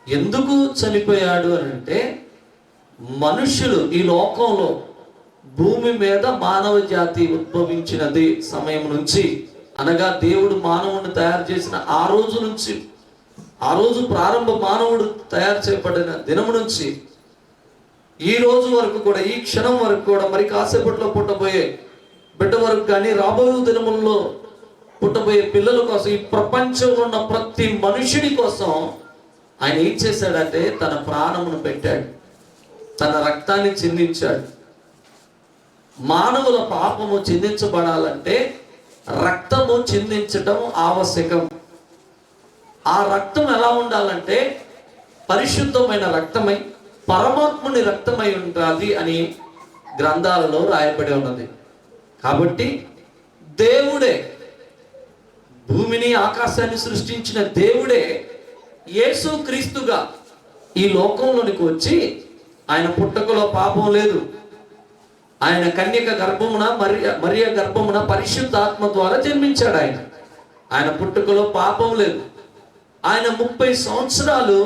ఎందుకు చనిపోయాడు అని అంటే, మనుషులు ఈ లోకంలో భూమి మీద మానవ జాతి ఉద్భవించినది సమయం నుంచి, అనగా దేవుడు మానవుడిని తయారు చేసిన ఆ రోజు నుంచి, ఆ రోజు ప్రారంభ మానవుడు తయారు చేయబడిన దినము నుంచి ఈ రోజు వరకు కూడా, ఈ క్షణం వరకు కూడా, మరి కాసేపట్లో పుట్టబోయే బిడ్డ వరకు కానీ, రాబోయే దినముల్లో పుట్టబోయే పిల్లల కోసం, ఈ ప్రపంచంలో ఉన్న ప్రతి మనుషుడి కోసం ఆయన ఏం చేశాడంటే తన ప్రాణమును పెట్టాడు, తన రక్తాన్ని చిందించాడు. మానవుల పాపము చిందించబడాలంటే రక్తము చిందించటం ఆవశ్యకం. ఆ రక్తం ఎలా ఉండాలంటే పరిశుద్ధమైన రక్తమై, పరమాత్ముని రక్తమై ఉంటుంది అని గ్రంథాలలో రాయబడి ఉన్నది. కాబట్టి దేవుడే, భూమిని ఆకాశాన్ని సృష్టించిన దేవుడే యేసు క్రీస్తుగా ఈ లోకంలోనికి వచ్చి, ఆయన పుట్టుకలో పాపం లేదు, ఆయన కన్యక గర్భమున మరియ గర్భమున పరిశుద్ధాత్మ ద్వారా జన్మించాడు. ఆయన పుట్టుకలో పాపం లేదు. ఆయన 30 సంవత్సరాలు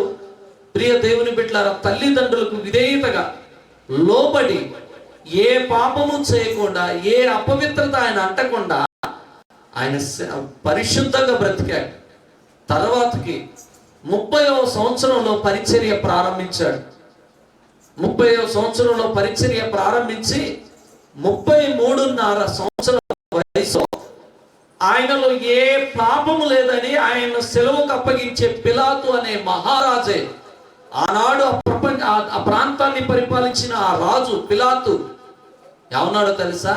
ప్రియ దేవుని బిడ్డలారా తల్లిదండ్రులకు విధేయతగా లోబడి, ఏ పాపము చేయకుండా, ఏ అపవిత్రత ఆయన అంటకుండా ఆయన పరిశుద్ధంగా బ్రతికాడు. తర్వాతకి 30వ సంవత్సరంలో పరిచర్య ప్రారంభించాడు. 30వ సంవత్సరంలో పరిచర్య ప్రారంభించి 33.5 సంవత్సరాల వయసు ఆయనలో ఏ పాపము లేదని ఆయన సెలవుకు అప్పగించే పిలాతు అనే మహారాజే, ఆనాడు ఆ ప్రాంతాన్ని పరిపాలించిన ఆ రాజు పిలాతు ఏమన్నాడో తెలుసా?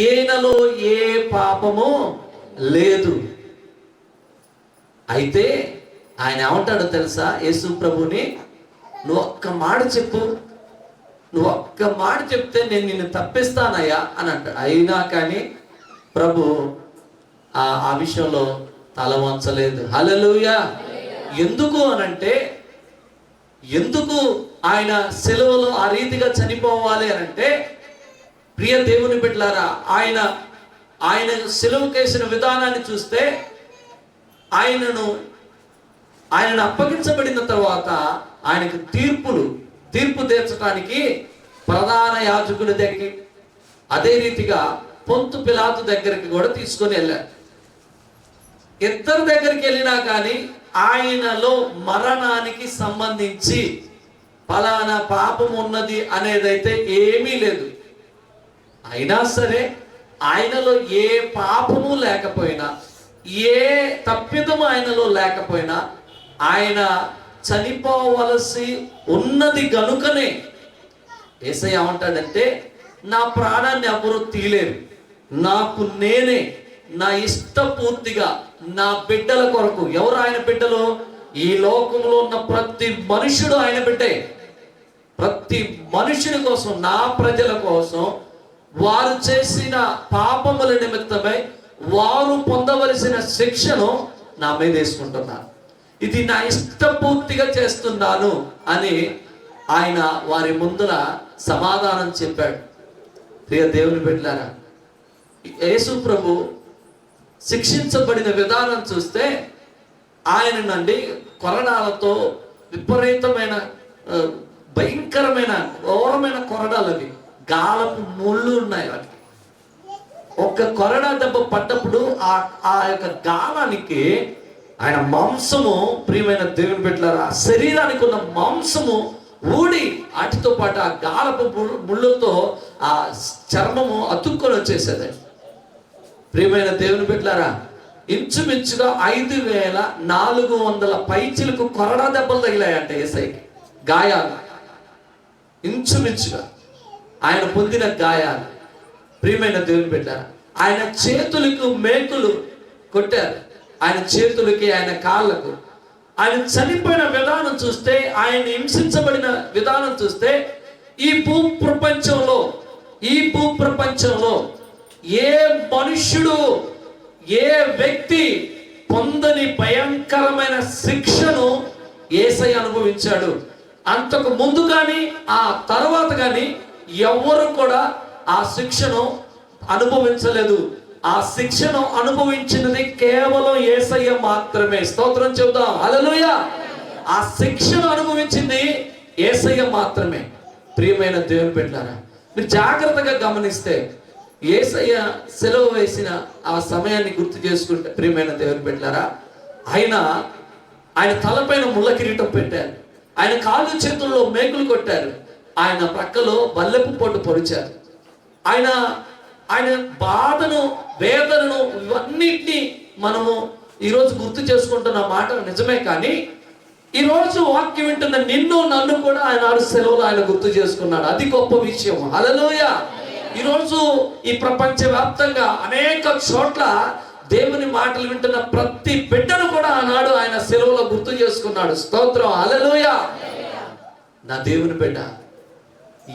ఈయనలో ఏ పాపము లేదు. అయితే ఆయన ఏమంటాడో తెలుసా? యేసు ప్రభుని, నువ్వు ఒక్క మాట చెప్పు, నువ్వు ఒక్క మాట చెప్తే నేను నిన్ను తప్పిస్తానయ్యా అని అంటాడు. అయినా కానీ ప్రభు ఆ విషయంలో తల వంచలేదు. హల్లెలూయా. ఎందుకు అనంటే, ఎందుకు ఆయన సెలవులో ఆ రీతిగా చనిపోవాలి అనంటే, ప్రియ దేవుని బిడ్డలారా, ఆయన సెలవుకేసిన విధానాన్ని చూస్తే, ఆయనను అప్పగించబడిన తర్వాత ఆయనకు తీర్పు తీర్చడానికి ప్రధాన యాజకుని దగ్గరికి, అదే రీతిగా పొంతు పిలాతు దగ్గరికి కూడా తీసుకొని వెళ్ళారు. ఇద్దరి దగ్గరికి వెళ్ళినా కానీ ఆయనలో మరణానికి సంబంధించి ఫలానా పాపం ఉన్నది అనేదైతే ఏమీ లేదు. అయినా సరే ఆయనలో ఏ పాపము లేకపోయినా, ఏ తప్పిదము ఆయనలో లేకపోయినా, ఆయన చనిపోవలసి ఉన్నది గనుకనే యేసయ్య ఏమంటాడంటే, నా ప్రాణాన్ని ఎవరు తీయలేరు, నాకు నేనే నా ఇష్టపూర్తిగా నా బిడ్డల కొరకు. ఎవరు ఆయన బిడ్డలు? ఈ లోకంలో ఉన్న ప్రతి మనుషుడు ఆయన బిడ్డే. ప్రతి మనుషుని కోసం, నా ప్రజల కోసం, వారు చేసిన పాపముల నిమిత్తమై వారు పొందవలసిన శిక్షను నా మీద వేసుకుంటున్నాను. ఇది నా ఇష్టపూర్తిగా చేస్తున్నాను అని ఆయన వారి ముందర సమాధానం చెప్పాడు. ప్రియ దేవుని బిడ్డలారా, యేసు ప్రభు శిక్షించబడిన విధానం చూస్తే, ఆయన నుండి కొరడాలతో విపరీతమైన భయంకరమైన ఘోరమైన కొరడాలు, అవి గాలపు ముళ్ళు ఉన్నాయి. వాటికి ఒక్క కొరడా దెబ్బ పడ్డప్పుడు ఆ యొక్క గాలానికి ఆయన మాంసము, ప్రియమైన దేవుని బిడ్డలారా, శరీరానికి ఉన్న మాంసము ఊడి వాటితో పాటు ఆ గాలపు ముళ్ళతో ఆ చర్మము అతుక్కొని వచ్చేసేది. ప్రియమైన దేవుని బిడ్డలారా, ఇంచుమించుగా 5,400 పైచిలకు కొరడా దెబ్బలు తగిలాయంట యేసయ్యకి, గాయాలు. ఇంచుమించుగా ఆయన పొందిన గాయాలు. ప్రియమైన దేవుని బిడ్డలారా, ఆయన చేతులకు మేకులు కొట్టారు, ఆయన చేతులకి, ఆయన కాళ్ళకు. ఆయన చనిపోయిన విధానం చూస్తే, ఆయన హింసించబడిన విధానం చూస్తే, ఈ భూప్రపంచంలో ఏ మనుష్యుడు, ఏ వ్యక్తి పొందని భయంకరమైన శిక్షను యేసయ్య అనుభవించాడు. అంతకు ముందు కానీ ఆ తర్వాత కానీ ఎవరు కూడా ఆ శిక్షను అనుభవించలేదు. ఆ శిక్షను అనుభవించినది కేవలం యేసయ్య మాత్రమే. స్తోత్రం చెబుదాం హల్లెలూయా. ఆ శిక్షను అనుభవించింది యేసయ్య మాత్రమే. ప్రియమైన దేవుని బిడ్డలారా, మీరు జాగ్రత్తగా గమనిస్తే యేసయ్య సెలవు వేసిన ఆ సమయాన్ని గుర్తు చేసుకుంటే, ప్రియమైన దేవుని బిడ్డలారా, ఆయన తలపైన ముళ్ళ కిరీటం పెట్టారు, ఆయన కాళ్ళు చేతుల్లో మేకులు కొట్టారు, ఆయన ప్రక్కలో బల్లెపు పొట్టు పొడిచారు. ఆయన బాధను, వేదనను, ఇవన్నిటినీ మనము ఈరోజు గుర్తు చేసుకుంటున్న మాట నిజమే. కానీ ఈరోజు వాక్యం వింటున్న నిన్ను నన్ను కూడా ఆయన సెలవులు ఆయన గుర్తు చేసుకున్నాడు. అది గొప్ప విషయం. హల్లెలూయా. ఈరోజు ఈ ప్రపంచ వ్యాప్తంగా అనేక చోట్ల దేవుని మాటలు వింటున్న ప్రతి బిడ్డను కూడా ఆనాడు ఆయన సెలవులో గుర్తు చేసుకున్నాడు. స్తోత్రం హల్లెలూయా. నా దేవుని బిడ్డ,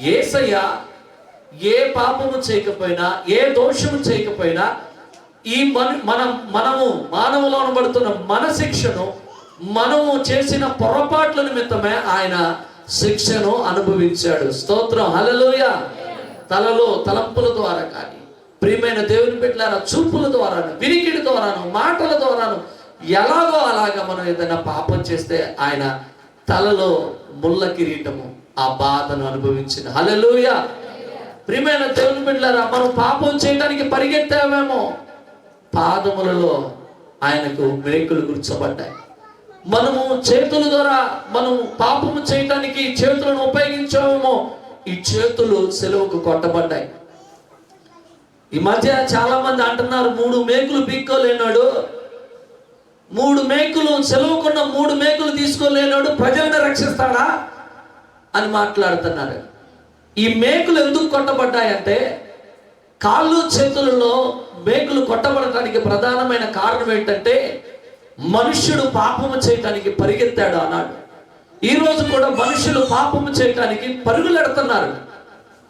యేసయ్య ఏ పాపము చేయకపోయినా, ఏ దోషము చేయకపోయినా, ఈ మనము మానవులో అనబడుతున్న మన శిక్షను, మనము చేసిన పొరపాట్ల నిమిత్తమే ఆయన శిక్షను అనుభవించాడు. స్తోత్రం హల్లెలూయా. తలలో తలంపుల ద్వారా కానీ, ప్రియమైన దేవుని బిడ్డలారా, చూపుల ద్వారాను, వినికిడి ద్వారాను, మాటల ద్వారాను, ఎలాగో అలాగా మనం ఏదైనా పాపం చేస్తే ఆయన తలలో ముళ్ళ కిరీటము, ఆ బాధను అనుభవించిన. హల్లెలూయా. ప్రియమైన దేవుని బిడ్డలారా, మనం పాపం చేయడానికి పరిగెత్తామేమో, పాదములలో ఆయనకు మేకులు గుర్చబడ్డాయి. మనము చేతుల ద్వారా మనం పాపము చేయడానికి చేతులను ఉపయోగించామేమో, ఈ చేతులు సెలవుకు కొట్టబడ్డాయి. ఈ మధ్య చాలా మంది అంటున్నారు, 3 మేకులు పీక్కోలేనాడు, 3 మేకులు సెలవుకున్న 3 మేకులు తీసుకోలేనాడు ప్రజలను రక్షిస్తాడా అని మాట్లాడుతున్నారు. ఈ మేకులు ఎందుకు కొట్టబడ్డాయంటే, కాళ్ళు చేతులలో మేకులు కొట్టబడటానికి ప్రధానమైన కారణం ఏంటంటే, మనుష్యుడు పాపము చేయటానికి పరిగెత్తాడు అన్నాడు. ఈరోజు కూడా మనుషులు పాపము చేయటానికి పరుగులెడుతున్నారు.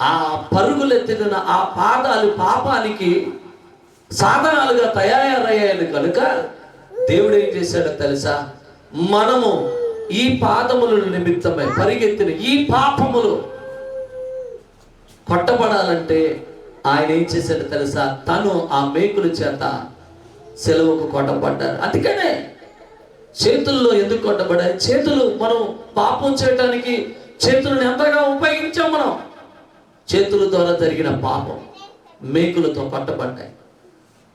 ఆ పరుగులెత్తిన ఆ పాదాలు పాపానికి సాధనాలుగా తయారయ్యాయని కనుక దేవుడు ఏం చేశాడో తెలుసా? మనము ఈ పాదముల నిమిత్తమై పరిగెత్తిన ఈ పాపములు కొట్టబడాలంటే ఆయన ఏం చేశాడో తెలుసా? తను ఆ మేకుల చేత సెలవుకు కొట్టబడ్డారు. అందుకనే చేతుల్లో ఎందుకు కొట్టబడ్డాయి? చేతులు మనం పాపం చేయడానికి చేతులను ఎంతగా ఉపయోగించాం. మనం చేతుల ద్వారా జరిగిన పాపం మేకులతో కొట్టబడ్డాయి.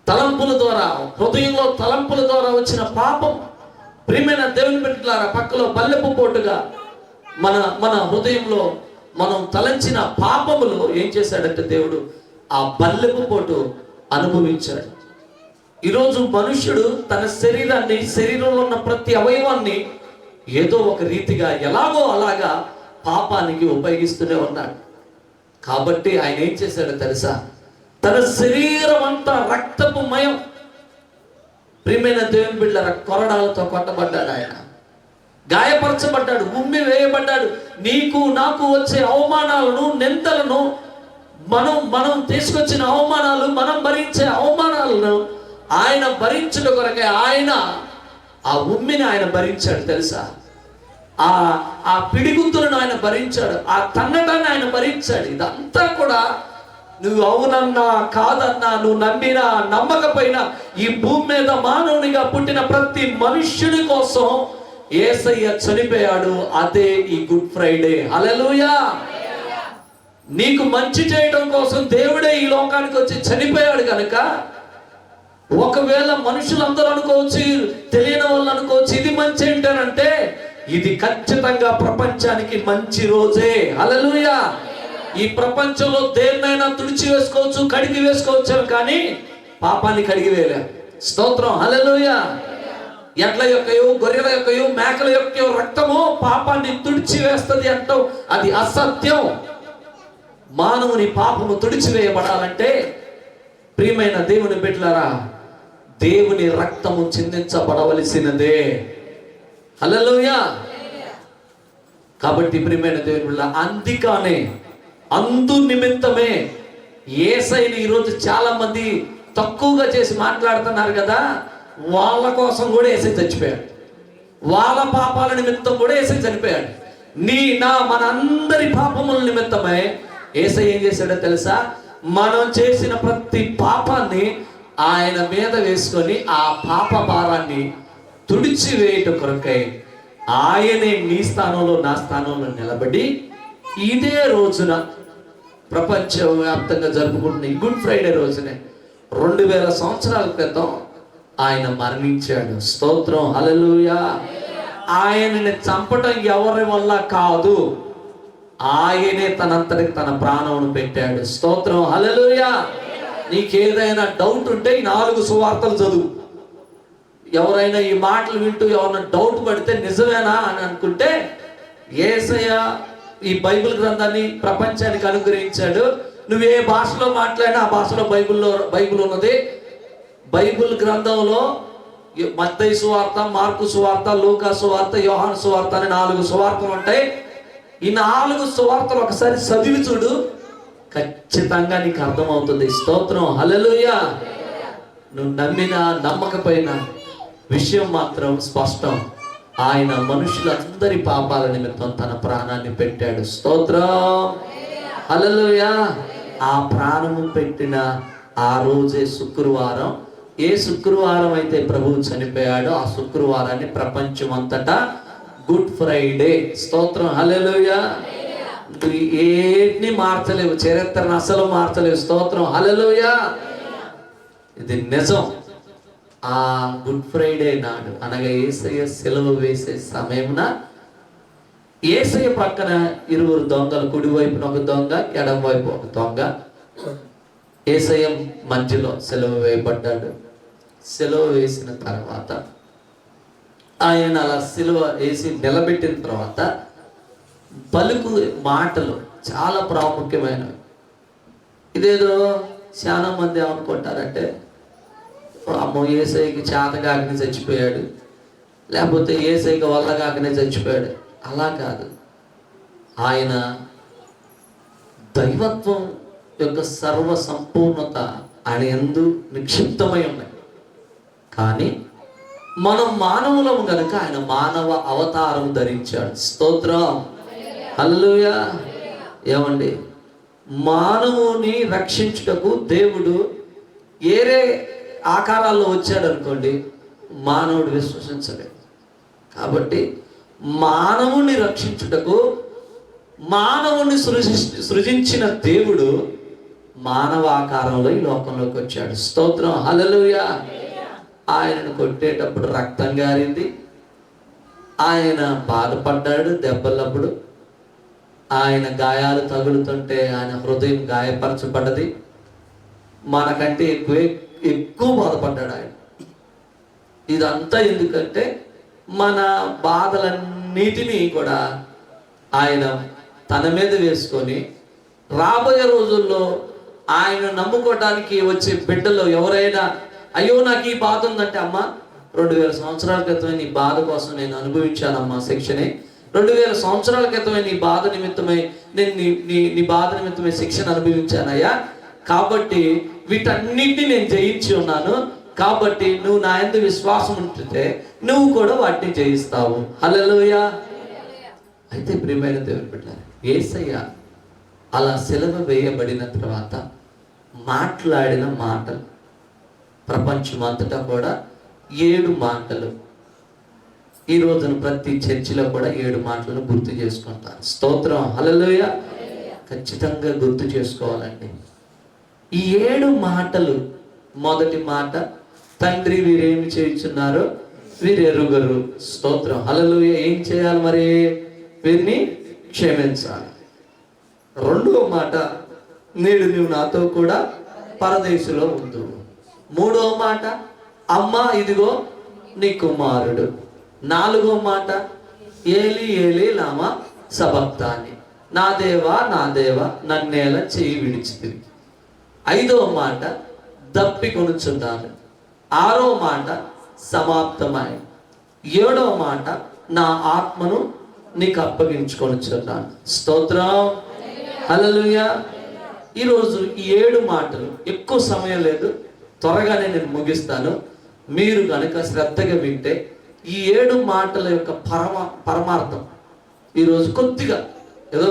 తలంపుల ద్వారా, హృదయంలో తలంపుల ద్వారా వచ్చిన పాపం, ప్రియమైన దేవుని బిడ్డలారా, పక్కలో బల్లెపు పోటుగా మన హృదయంలో మనం తలంచిన పాపములు ఏం చేశాడంటే దేవుడు ఆ బల్లెపు పోటు అనుభవించాడు. ఈరోజు మనుష్యుడు తన శరీరంలో ఉన్న ప్రతి అవయవాన్ని ఏదో ఒక రీతిగా ఎలాగో అలాగా పాపానికి ఉపయోగిస్తూనే ఉన్నాడు. కాబట్టి ఆయన ఏం చేశాడో తెలుసా? తన శరీరం అంతా రక్తపు మయం. ప్రియమైన దేవుని బిడ్డల, కొరడాలతో కొట్టబడ్డాడు, ఆయన గాయపరచబడ్డాడు, ఉమ్మి వేయబడ్డాడు. నీకు నాకు వచ్చే అవమానాలను, నిందలను, మనం తీసుకొచ్చిన అవమానాలు, మనం భరించే అవమానాలను ఆయన భరించుట కొరకే ఆయన ఆ ఉమ్మిని ఆయన భరించాడు తెలుసా? ఆ పిడిగుద్దులను ఆయన భరించాడు, ఆ తన్నటాన్ని ఆయన భరించాడు. ఇదంతా కూడా నువ్వు అవునన్నా కాదన్నా, నువ్వు నమ్మినా నమ్మకపోయినా, ఈ భూమి మీద మానవునిగా పుట్టిన ప్రతి మనుష్యుని కోసం యేసయ్య చనిపోయాడు. అదే ఈ గుడ్ ఫ్రైడే. హల్లెలూయా. నీకు మంచి చేయడం కోసం దేవుడే ఈ లోకానికి వచ్చి చనిపోయాడు కనుక, ఒకవేళ మనుషులందరూ అనుకోవచ్చు, తెలియని వాళ్ళు అనుకోవచ్చు, ఇది మంచి ఏంటనంటే, ఇది ఖచ్చితంగా ప్రపంచానికి మంచి రోజే. హల్లెలూయా. ఈ ప్రపంచంలో దేన్నైనా తుడిచి వేసుకోవచ్చు, కడిగి వేసుకోవచ్చు, కానీ పాపాన్ని కడిగి వేయలే. స్తోత్రం హల్లెలూయా. ఎడ్ల యొక్కయో, గొర్రెల యొక్కయో, మేకల యొక్కయో రక్తము పాపాన్ని తుడిచి వేస్తుంది అంటావు, అది అసత్యం. మానవుని పాపము తుడిచివేయబడాలంటే, ప్రియమైన దేవుని బిడ్డలారా, దేవుని రక్తము చిందించబడవలసినదే. హల్లెలూయా. కాబట్టి ప్రియమైన దేవుని బిడ్డలారా, అందుకనే అందు నిమిత్తమే యేసయ్యని ఈరోజు చాలా మంది తక్కువగా చేసి మాట్లాడుతున్నారు కదా, వాళ్ళ కోసం కూడా యేసయ్య చచ్చిపోయాడు. వాళ్ళ పాపాల నిమిత్తం కూడా యేసయ్య చనిపోయాడు. మన అందరి పాపముల నిమిత్తమై యేసయ్య ఏం చేశాడో తెలుసా? మనం చేసిన ప్రతి పాపాన్ని ఆయన మీద వేసుకొని ఆ పాప భారాన్ని తుడిచివేయట కొరకై ఆయనే నీ స్థానంలో నా స్థానంలో నిలబడి ఇదే రోజున ప్రపంచవ్యాప్తంగా జరుపుకుంటున్న ఈ గుడ్ ఫ్రైడే రోజునే 2000 సంవత్సరాల క్రితం ఆయన మరణించాడు. స్తోత్రం, హల్లెలూయా. ఆయనని చంపటం ఎవరి వల్ల కాదు, ఆయనే తనంతటికి తన ప్రాణమును పెట్టాడు. స్తోత్రం, హల్లెలూయా. నీకేదైనా డౌట్ ఉంటే ఈ 4 సువార్తలు చదువు. ఎవరైనా ఈ మాటలు వింటూ ఎవరైనా డౌట్ పడితే నిజమేనా అని అనుకుంటే, యేసయ్య ఈ బైబిల్ గ్రంథాన్ని ప్రపంచానికి అనుగ్రహించాడు. నువ్వు ఏ భాషలో మాట్లాడినా ఆ భాషలో బైబిల్ ఉన్నది. బైబిల్ గ్రంథంలో మత్తయి సువార్త, మార్కు సువార్త, లూకా సువార్త, యోహాను సువార్త అని 4 సువార్తలు ఉంటాయి. ఈ 4 సువార్తలు ఒకసారి చదివి చూడు, ఖచ్చితంగా నీకు అర్థమవుతుంది. స్తోత్రం, హల్లెలూయా. నువ్వు నమ్మినా నమ్మకపోయినా విషయం మాత్రం స్పష్టం. ఆయన మనుషులందరి పాపాల నిమిత్తం తన ప్రాణాన్ని పెట్టాడు. స్తోత్రం, హల్లెలూయా. ఆ ప్రాణము పెట్టిన ఆ రోజే శుక్రవారం. ఏ శుక్రవారం అయితే ప్రభువు చనిపోయాడో ఆ శుక్రవారాన్ని ప్రపంచం అంతటా గుడ్ ఫ్రైడే. స్తోత్రం, హల్లెలూయా. ఏటిని మార్చలేవు, చరిత్రను అసలు మార్చలేవు. స్తోత్రం, హల్లెలూయా. ఇది నిజం. ఆ గుడ్ ఫ్రైడే నాడు అనగా యేసయ్య సిలువ వేసే సమయమున యేసయ్య పక్కన 2 దొంగలు, కుడి వైపున ఒక దొంగ, ఎడమ వైపు ఒక దొంగ. యేసయ్య మధ్యలో సిలువ వేయబడ్డాడు. సిలువ వేసిన తర్వాత ఆయన అలా సిలువ వేసి నిలబెట్టిన తర్వాత పలుకు మాటలు చాలా ప్రాముఖ్యమైనవి. ఇదేదో చాలా మంది ఏమనుకుంటారంటే, అమ్మో యేసయ్యకి చేతగాకనే చచ్చిపోయాడు, లేకపోతే యేసయ్యకి వల్లగాకనే చచ్చిపోయాడు. అలా కాదు. ఆయన దైవత్వం యొక్క సర్వ సంపూర్ణత ఆయన యందు నిక్షిప్తమై ఉన్నాయి. కానీ మనం మానవులము గనుక ఆయన మానవ అవతారం ధరించాడు. స్తోత్రం, హల్లెలూయా. ఏమండి, మానవుని రక్షించుటకు దేవుడు ఏరే ఆకారాల్లో వచ్చాడు అనుకోండి, మానవుడు విశ్వసించలేదు. కాబట్టి మానవుని రక్షించుటకు మానవుని సృజించిన దేవుడు మానవ ఆకారంలో ఈ లోకంలోకి వచ్చాడు. స్తోత్రం, హల్లెలూయా. ఆయనను కొట్టేటప్పుడు రక్తం గారింది, ఆయన బాధపడ్డాడు దెబ్బలప్పుడు, ఆయన గాయాలు తగులుతుంటే ఆయన హృదయం గాయపరచబడ్డది. మనకంటే ఎక్కువ బాధపడ్డాడు ఆయన. ఇదంతా ఎందుకంటే మన బాధలన్నిటినీ కూడా ఆయన తన మీద వేసుకొని రాబోయే రోజుల్లో ఆయన నమ్ముకోవడానికి వచ్చే బిడ్డలో ఎవరైనా అయ్యో నాకు ఈ బాధ ఉందంటే, అమ్మ 2000 సంవత్సరాల క్రితమే నీ బాధ కోసం నేను అనుభవించానమ్మా శిక్షని, 2000 సంవత్సరాల క్రితమే నీ బాధ నిమిత్తమై నేను నీ బాధ నిమిత్తమై శిక్షణ అనుభవించానయ్యా. కాబట్టి వీటన్నిటిని నేను జయించి ఉన్నాను. కాబట్టి నువ్వు నా యందు విశ్వాసం ఉంటే నువ్వు కూడా వాటిని జయిస్తావు. హల్లెలూయా. అయితే ప్రియమైన దేవుని బిడ్డలారా, యేసయ్య అలా సిలువ వేయబడిన తర్వాత మాట్లాడిన మాటలు ప్రపంచం అంతటా కూడా 7 మాటలు. ఈ రోజున ప్రతి చర్చిలో కూడా 7 మాటలను గుర్తు చేసుకుంటారు. స్తోత్రం, హల్లెలూయా. ఖచ్చితంగా గుర్తు చేసుకోవాలండి ఈ 7 మాటలు. మొదటి మాట, తండ్రి వీరేమి చేయుచున్నారో వీరు ఎరుగరు. స్తోత్రం, హల్లెలూయా. ఏం చేయాలి మరి? వీరిని క్షమించాలి. రెండవ మాట, నేడు నీవు నాతో కూడా పరదేశంలో ఉండు. మూడవ మాట, అమ్మా ఇదిగో నీ కుమారుడు. నాలుగో మాట, ఏలి ఏలి లామా సబక్తాని, నా దేవా నన్నేల చేయి విడిచితివి. ఐదవ మాట, దప్పికొనుచున్నాను. ఆరో మాట, సమాప్తమై. ఏడవ మాట, నా ఆత్మను నీకు అప్పగించుకొనుచున్నాను. స్తోత్రం, హల్లెలూయా. ఈరోజు ఈ 7 మాటలు, ఎక్కువ సమయం లేదు, త్వరగానే నేను ముగిస్తాను. మీరు కనుక శ్రద్ధగా వింటే ఈ 7 మాటల యొక్క పరమార్థం ఈరోజు కొద్దిగా, ఏదో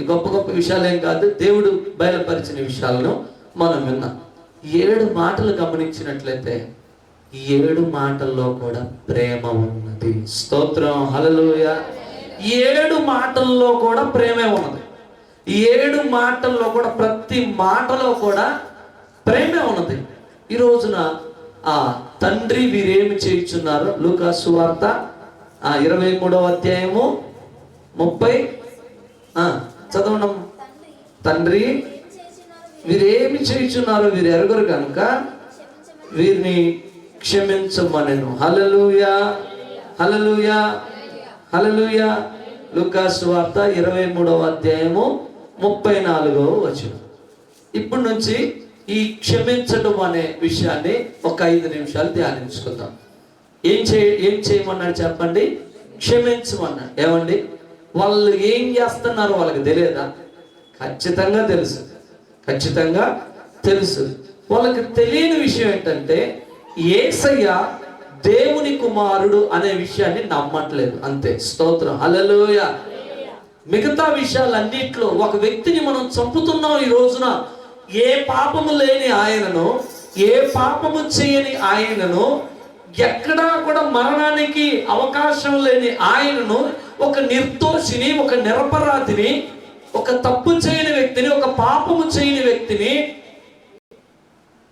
గొప్ప గొప్ప విషయాలు ఏం కాదు, దేవుడు బయలుపరిచిన విషయాలను మనం విన్నాం. 7 మాటలు గమనించినట్లయితే 7 మాటల్లో కూడా ప్రేమ ఉన్నది. స్తోత్రం, హల్లెలూయా. 7 మాటల్లో కూడా ప్రేమే ఉన్నది. 7 మాటల్లో కూడా ప్రతి మాటలో కూడా ప్రేమే ఉన్నది. ఈ రోజున తండ్రి వీరేమి చేయుచున్నారు? లూకా సువార్త 23వ అధ్యాయము 30 చదవడం. తండ్రి వీరేమి చేయుచున్నారు వీరు ఎరుగరు కనుక వీరిని క్షమించమనెను. హల్లెలూయా, హల్లెలూయా, హల్లెలూయా. లూకా సువార్త 23వ అధ్యాయము 34వ వచనం. ఇప్పటి నుంచి ఈ క్షమించడం అనే విషయాన్ని ఒక 5 నిమిషాలు ధ్యానించుకుందాం. ఏం చేయమన్నాడు చెప్పండి? క్షమించమన్నాడు. ఏమండి, వాళ్ళు ఏం చేస్తున్నారో వాళ్ళకి తెలియదా? ఖచ్చితంగా తెలుసు, ఖచ్చితంగా తెలుసు. వాళ్ళకి తెలియని విషయం ఏంటంటే యేసయ్య దేవుని కుమారుడు అనే విషయాన్ని నమ్మట్లేదు, అంతే. స్తోత్రం, హల్లెలూయా. మిగతా విషయాలన్నిట్లో ఒక వ్యక్తిని మనం చంపుతున్నాం ఈ రోజున. ఏ పాపము లేని ఆయనను, ఏ పాపము చేయని ఆయనను, ఎక్కడా కూడా మరణానికి అవకాశం లేని ఆయనను, ఒక నిర్దోషిని, ఒక నిరపరాధిని, ఒక తప్పు చేయని వ్యక్తిని, ఒక పాపము చేయని వ్యక్తిని,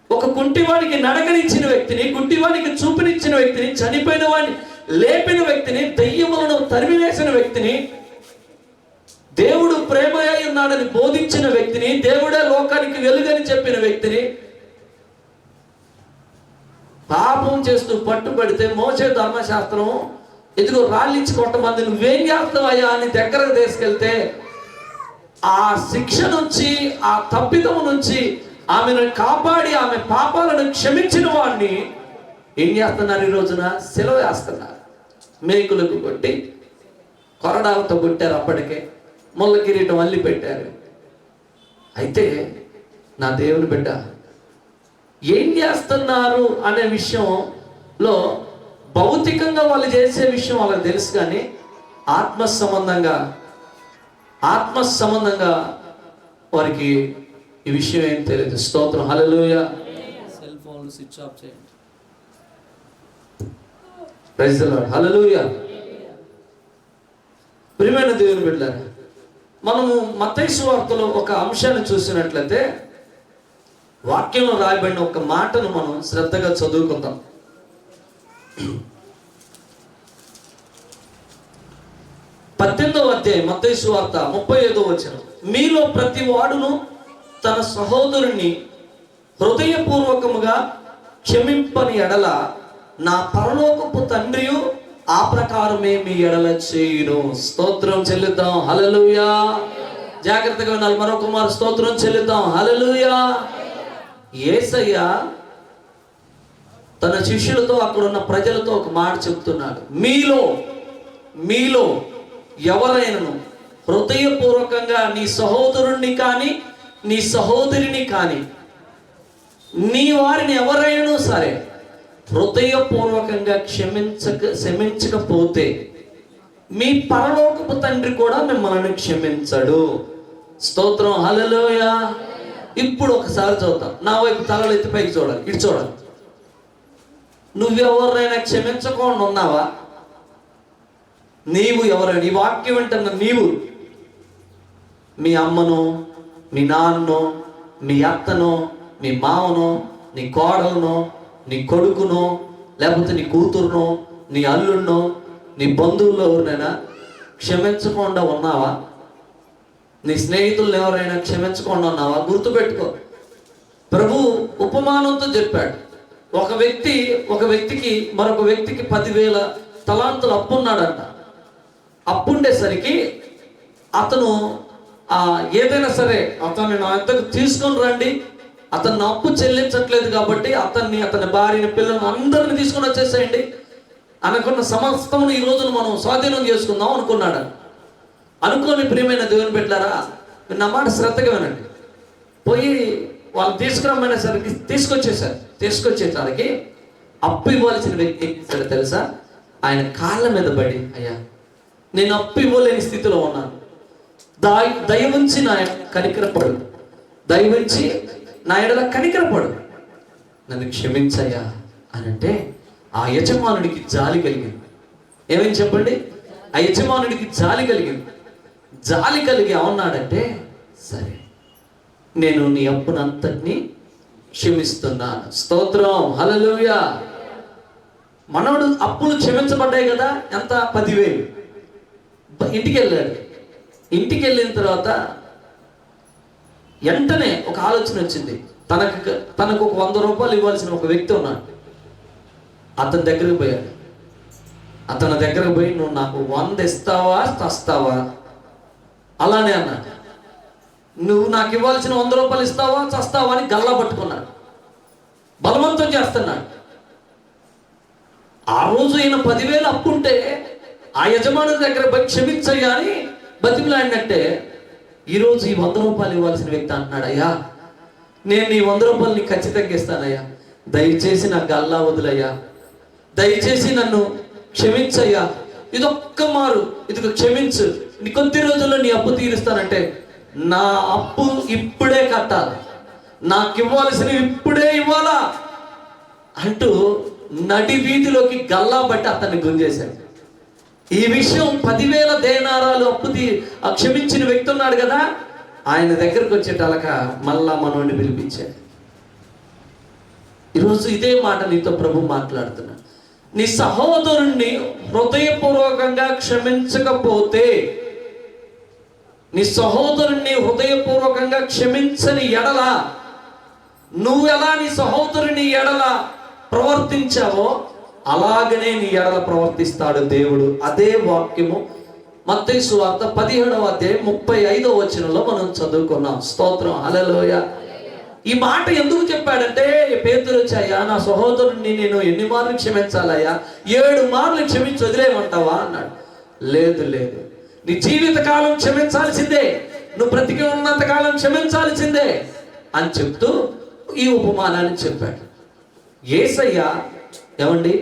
ఒక కుంటివాడికి నడకనిచ్చిన వ్యక్తిని, గుడ్డివాడికి చూపునిచ్చిన వ్యక్తిని, చనిపోయిన వాడిని లేపిన వ్యక్తిని, దెయ్యములను తరిమివేసిన వ్యక్తిని, దేవుడు ప్రేమయ్య ఉన్నాడని బోధించిన వ్యక్తిని, దేవుడే లోకానికి వెలుగని చెప్పిన వ్యక్తిని పాపం చేస్తూ పట్టుబడితే మోసే ధర్మశాస్త్రం ఎదుగు రాళ్ళించి కొట్టమంది, నువ్వేం చేస్తావయ్యా అని దగ్గరకు తీసుకెళ్తే ఆ శిక్ష నుంచి, ఆ తప్పిదము నుంచి ఆమెను కాపాడి ఆమె పాపాలను క్షమించిన వాడిని ఏం చేస్తున్నారు? ఈ రోజున సెలవు వేస్తున్నారు. మేకులకు కొట్టి కొరడాలతో కొట్టారు, అప్పటికే ముళ్ళ కిరీటం అల్లి పెట్టారు. అయితే నా దేవుని బిడ్డ ఏం చేస్తున్నారు అనే విషయంలో భౌతికంగా వాళ్ళు చేసే విషయం వాళ్ళకి తెలుసు, కానీ ఆత్మ సంబంధంగా వారికి ఈ విషయం ఏం తెలియదు. స్తోత్రం, హల్లెలూయా. సెల్ ఫోన్ స్విచ్ ఆఫ్ చేయండి. ప్రైజ్ ది లార్డ్, హల్లెలూయా. ప్రియమైన దేవుని బిడ్డలారా, మనము మత్తయి సువార్తలో ఒక అంశాన్ని చూసినట్లయితే వాక్యంలో రాయబడిన ఒక మాటను మనం శ్రద్ధగా చదువుకుందాం. 18వ అధ్యాయం మత్తయి సువార్త 35వ వచనం. మీలో ప్రతి వాడును తన సహోదరుని హృదయపూర్వకముగా క్షమింపని ఎడల నా పరలోకపు తండ్రియు ఆ ప్రకారమే మీ ఎడల చేయును. స్తోత్రం చెల్లిద్దాం, హల్లెలూయా. జాగ్రత్తగా వినాలి. మరొక మారు స్తోత్రం చెల్లిద్దాం, హల్లెలూయా. యేసయ్య తన శిష్యులతో, అక్కడున్న ప్రజలతో ఒక మాట చెప్తున్నాడు. మీలో ఎవరైనాను హృదయపూర్వకంగా నీ సహోదరుణ్ణి కానీ నీ సహోదరిని కానీ నీ వారిని ఎవరైనా సరే హృదయపూర్వకంగా క్షమించకపోతే మీ పరలోకపు తండ్రి కూడా మిమ్మల్ని క్షమించడు. స్తోత్రం, హల్లెలూయా. ఇప్పుడు ఒకసారి చూద్దాం. నా వైపు తలలు ఎత్తి పైకి చూడాలి, ఇటు చూడాలి. నువ్వెవరైనా క్షమించకుండా ఉన్నావా? నీవు ఎవరైనా, ఈ వాక్యం వింటున్న నీవు మీ అమ్మను, మీ నాన్నను, మీ అత్తను, మీ మామను, నీ కోడలను, నీ కొడుకును, లేకపోతే నీ కూతురును, నీ అల్లుడును, నీ బంధువుల్లో ఎవరినైనా క్షమించకుండా ఉన్నావా? నీ స్నేహితులను ఎవరైనా క్షమించకుండా ఉన్నావా? గుర్తుపెట్టుకో, ప్రభు ఉపమానంతో చెప్పాడు. ఒక వ్యక్తికి మరొక వ్యక్తికి 10,000 తలాంతులు అప్పున్నాడంట. అప్పుండేసరికి అతను ఏదైనా సరే అతన్ని నా దగ్గరకు తీసుకొని రండి, అతన్ని అప్పు చెల్లించట్లేదు కాబట్టి అతని భార్యని, పిల్లలను అందరిని తీసుకొని వచ్చేసేయండి, అనుకున్న సమస్తమును ఈ రోజును మనం స్వాధీనం చేసుకుందాం అనుకున్నాడు. అనుకోని ప్రియమైన దేవుని బిడ్డలారా, మీరు నా మాట శ్రద్ధగా వినండి. పోయి వాళ్ళు తీసుకురమ్మనే సరికి తీసుకొచ్చేసరికి అప్పు ఇవ్వాల్సిన వ్యక్తి ఏం చేశాడో తెలుసా? ఆయన కాళ్ళ మీద పడి, అయ్యా నేను అప్పు ఇవ్వలేని స్థితిలో ఉన్నాను, దయవుంచి నా కనికరపడు, దయవుంచి నా ఎడల కనికరపడు, నన్ను క్షమించయ్యా అని అంటే ఆ యజమానుడికి జాలి కలిగింది. ఏమని చెప్పండి? ఆ యజమానుడికి జాలి కలిగింది. జాలి కలిగి ఏమన్నాడంటే, సరే నేను నీ అప్పునంతటినీ క్షమిస్తున్నాను. స్తోత్రం, హల్లెలూయా. మనోడు అప్పులు క్షమించబడ్డాయి కదా, ఎంత? 10,000. ఇంటికి వెళ్ళాడు. ఇంటికి వెళ్ళిన తర్వాత వెంటనే ఒక ఆలోచన వచ్చింది. తనకు ఒక 100 రూపాయలు ఇవ్వాల్సిన ఒక వ్యక్తి ఉన్నాడు. అతని దగ్గరికి పోయాడు. అతని దగ్గరకు పోయి, నువ్వు నాకు 100 ఇస్తావా చస్తావా? అలానే అన్నాడు. నువ్వు నాకు ఇవ్వాల్సిన 100 రూపాయలు ఇస్తావా చస్తావా అని గల్లా పట్టుకున్నాడు. బలవంతం చేస్తున్నాడు. ఆ రోజు ఈయన 10,000 అప్పుంటే ఆ యజమానుడి దగ్గర పోయి క్షమించయ్యా అని బతిమలాడినట్టే ఈరోజు ఈ 100 రూపాయలు ఇవ్వాల్సిన వ్యక్తి అంటున్నాడు, అయ్యా నేను ఈ 100 రూపాయలు నీకు ఖచ్చితంగా ఇస్తానయ్యా, దయచేసి నాకు గల్లా వదులయ్యా, దయచేసి నన్ను క్షమించయ్యా, ఇదొక్క మారు ఇదిగో క్షమించు, నీ కొద్ది రోజుల్లో నీ అప్పు తీరుస్తానంటే, నా అప్పు ఇప్పుడే కట్టాలి, నాకు ఇవ్వాల్సినవి ఇప్పుడే ఇవ్వాలా అంటూ నడి వీధిలోకి గల్లా బట్టి అతన్ని గుంజేశాడు. ఈ విషయం 10,000 దేనారాలు అప్పు క్షమించిన వ్యక్తి ఉన్నాడు కదా, ఆయన దగ్గరకు వచ్చేటలక మళ్ళా మనోడిని పిలిపించాడు. ఈరోజు ఇదే మాట నీతో ప్రభు మాట్లాడుతున్నాడు. నీ సహోదరుణ్ణి హృదయపూర్వకంగా క్షమించకపోతే, నీ సహోదరుణ్ణి హృదయపూర్వకంగా క్షమించని ఎడల, నువ్వెలా నీ సహోదరుని ఎడల ప్రవర్తించావో అలాగనే నీ ఎడల ప్రవర్తిస్తాడు దేవుడు. అదే వాక్యము మత్తయి సువార్త 17వ అధ్యాయం 35వ వచనంలో మనం చదువుకున్నాం. స్తోత్రం, హల్లెలూయా. ఈ మాట ఎందుకు చెప్పాడంటే, పేతురు వచ్చాయా, నా సహోదరుణ్ణి నేను ఎన్ని మార్లు క్షమించాలయ్యా? 7 మార్లు క్షమించి వదిలేయమంటావా అన్నాడు. లేదు లేదు, నీ జీవితకాలం క్షమించాల్సిందే, నువ్వు బ్రతికి ఉన్నంత కాలం క్షమించాల్సిందే అని చెప్తూ ఈ ఉపమానాన్ని చెప్పాడు. యేసయ్య ఏమండి,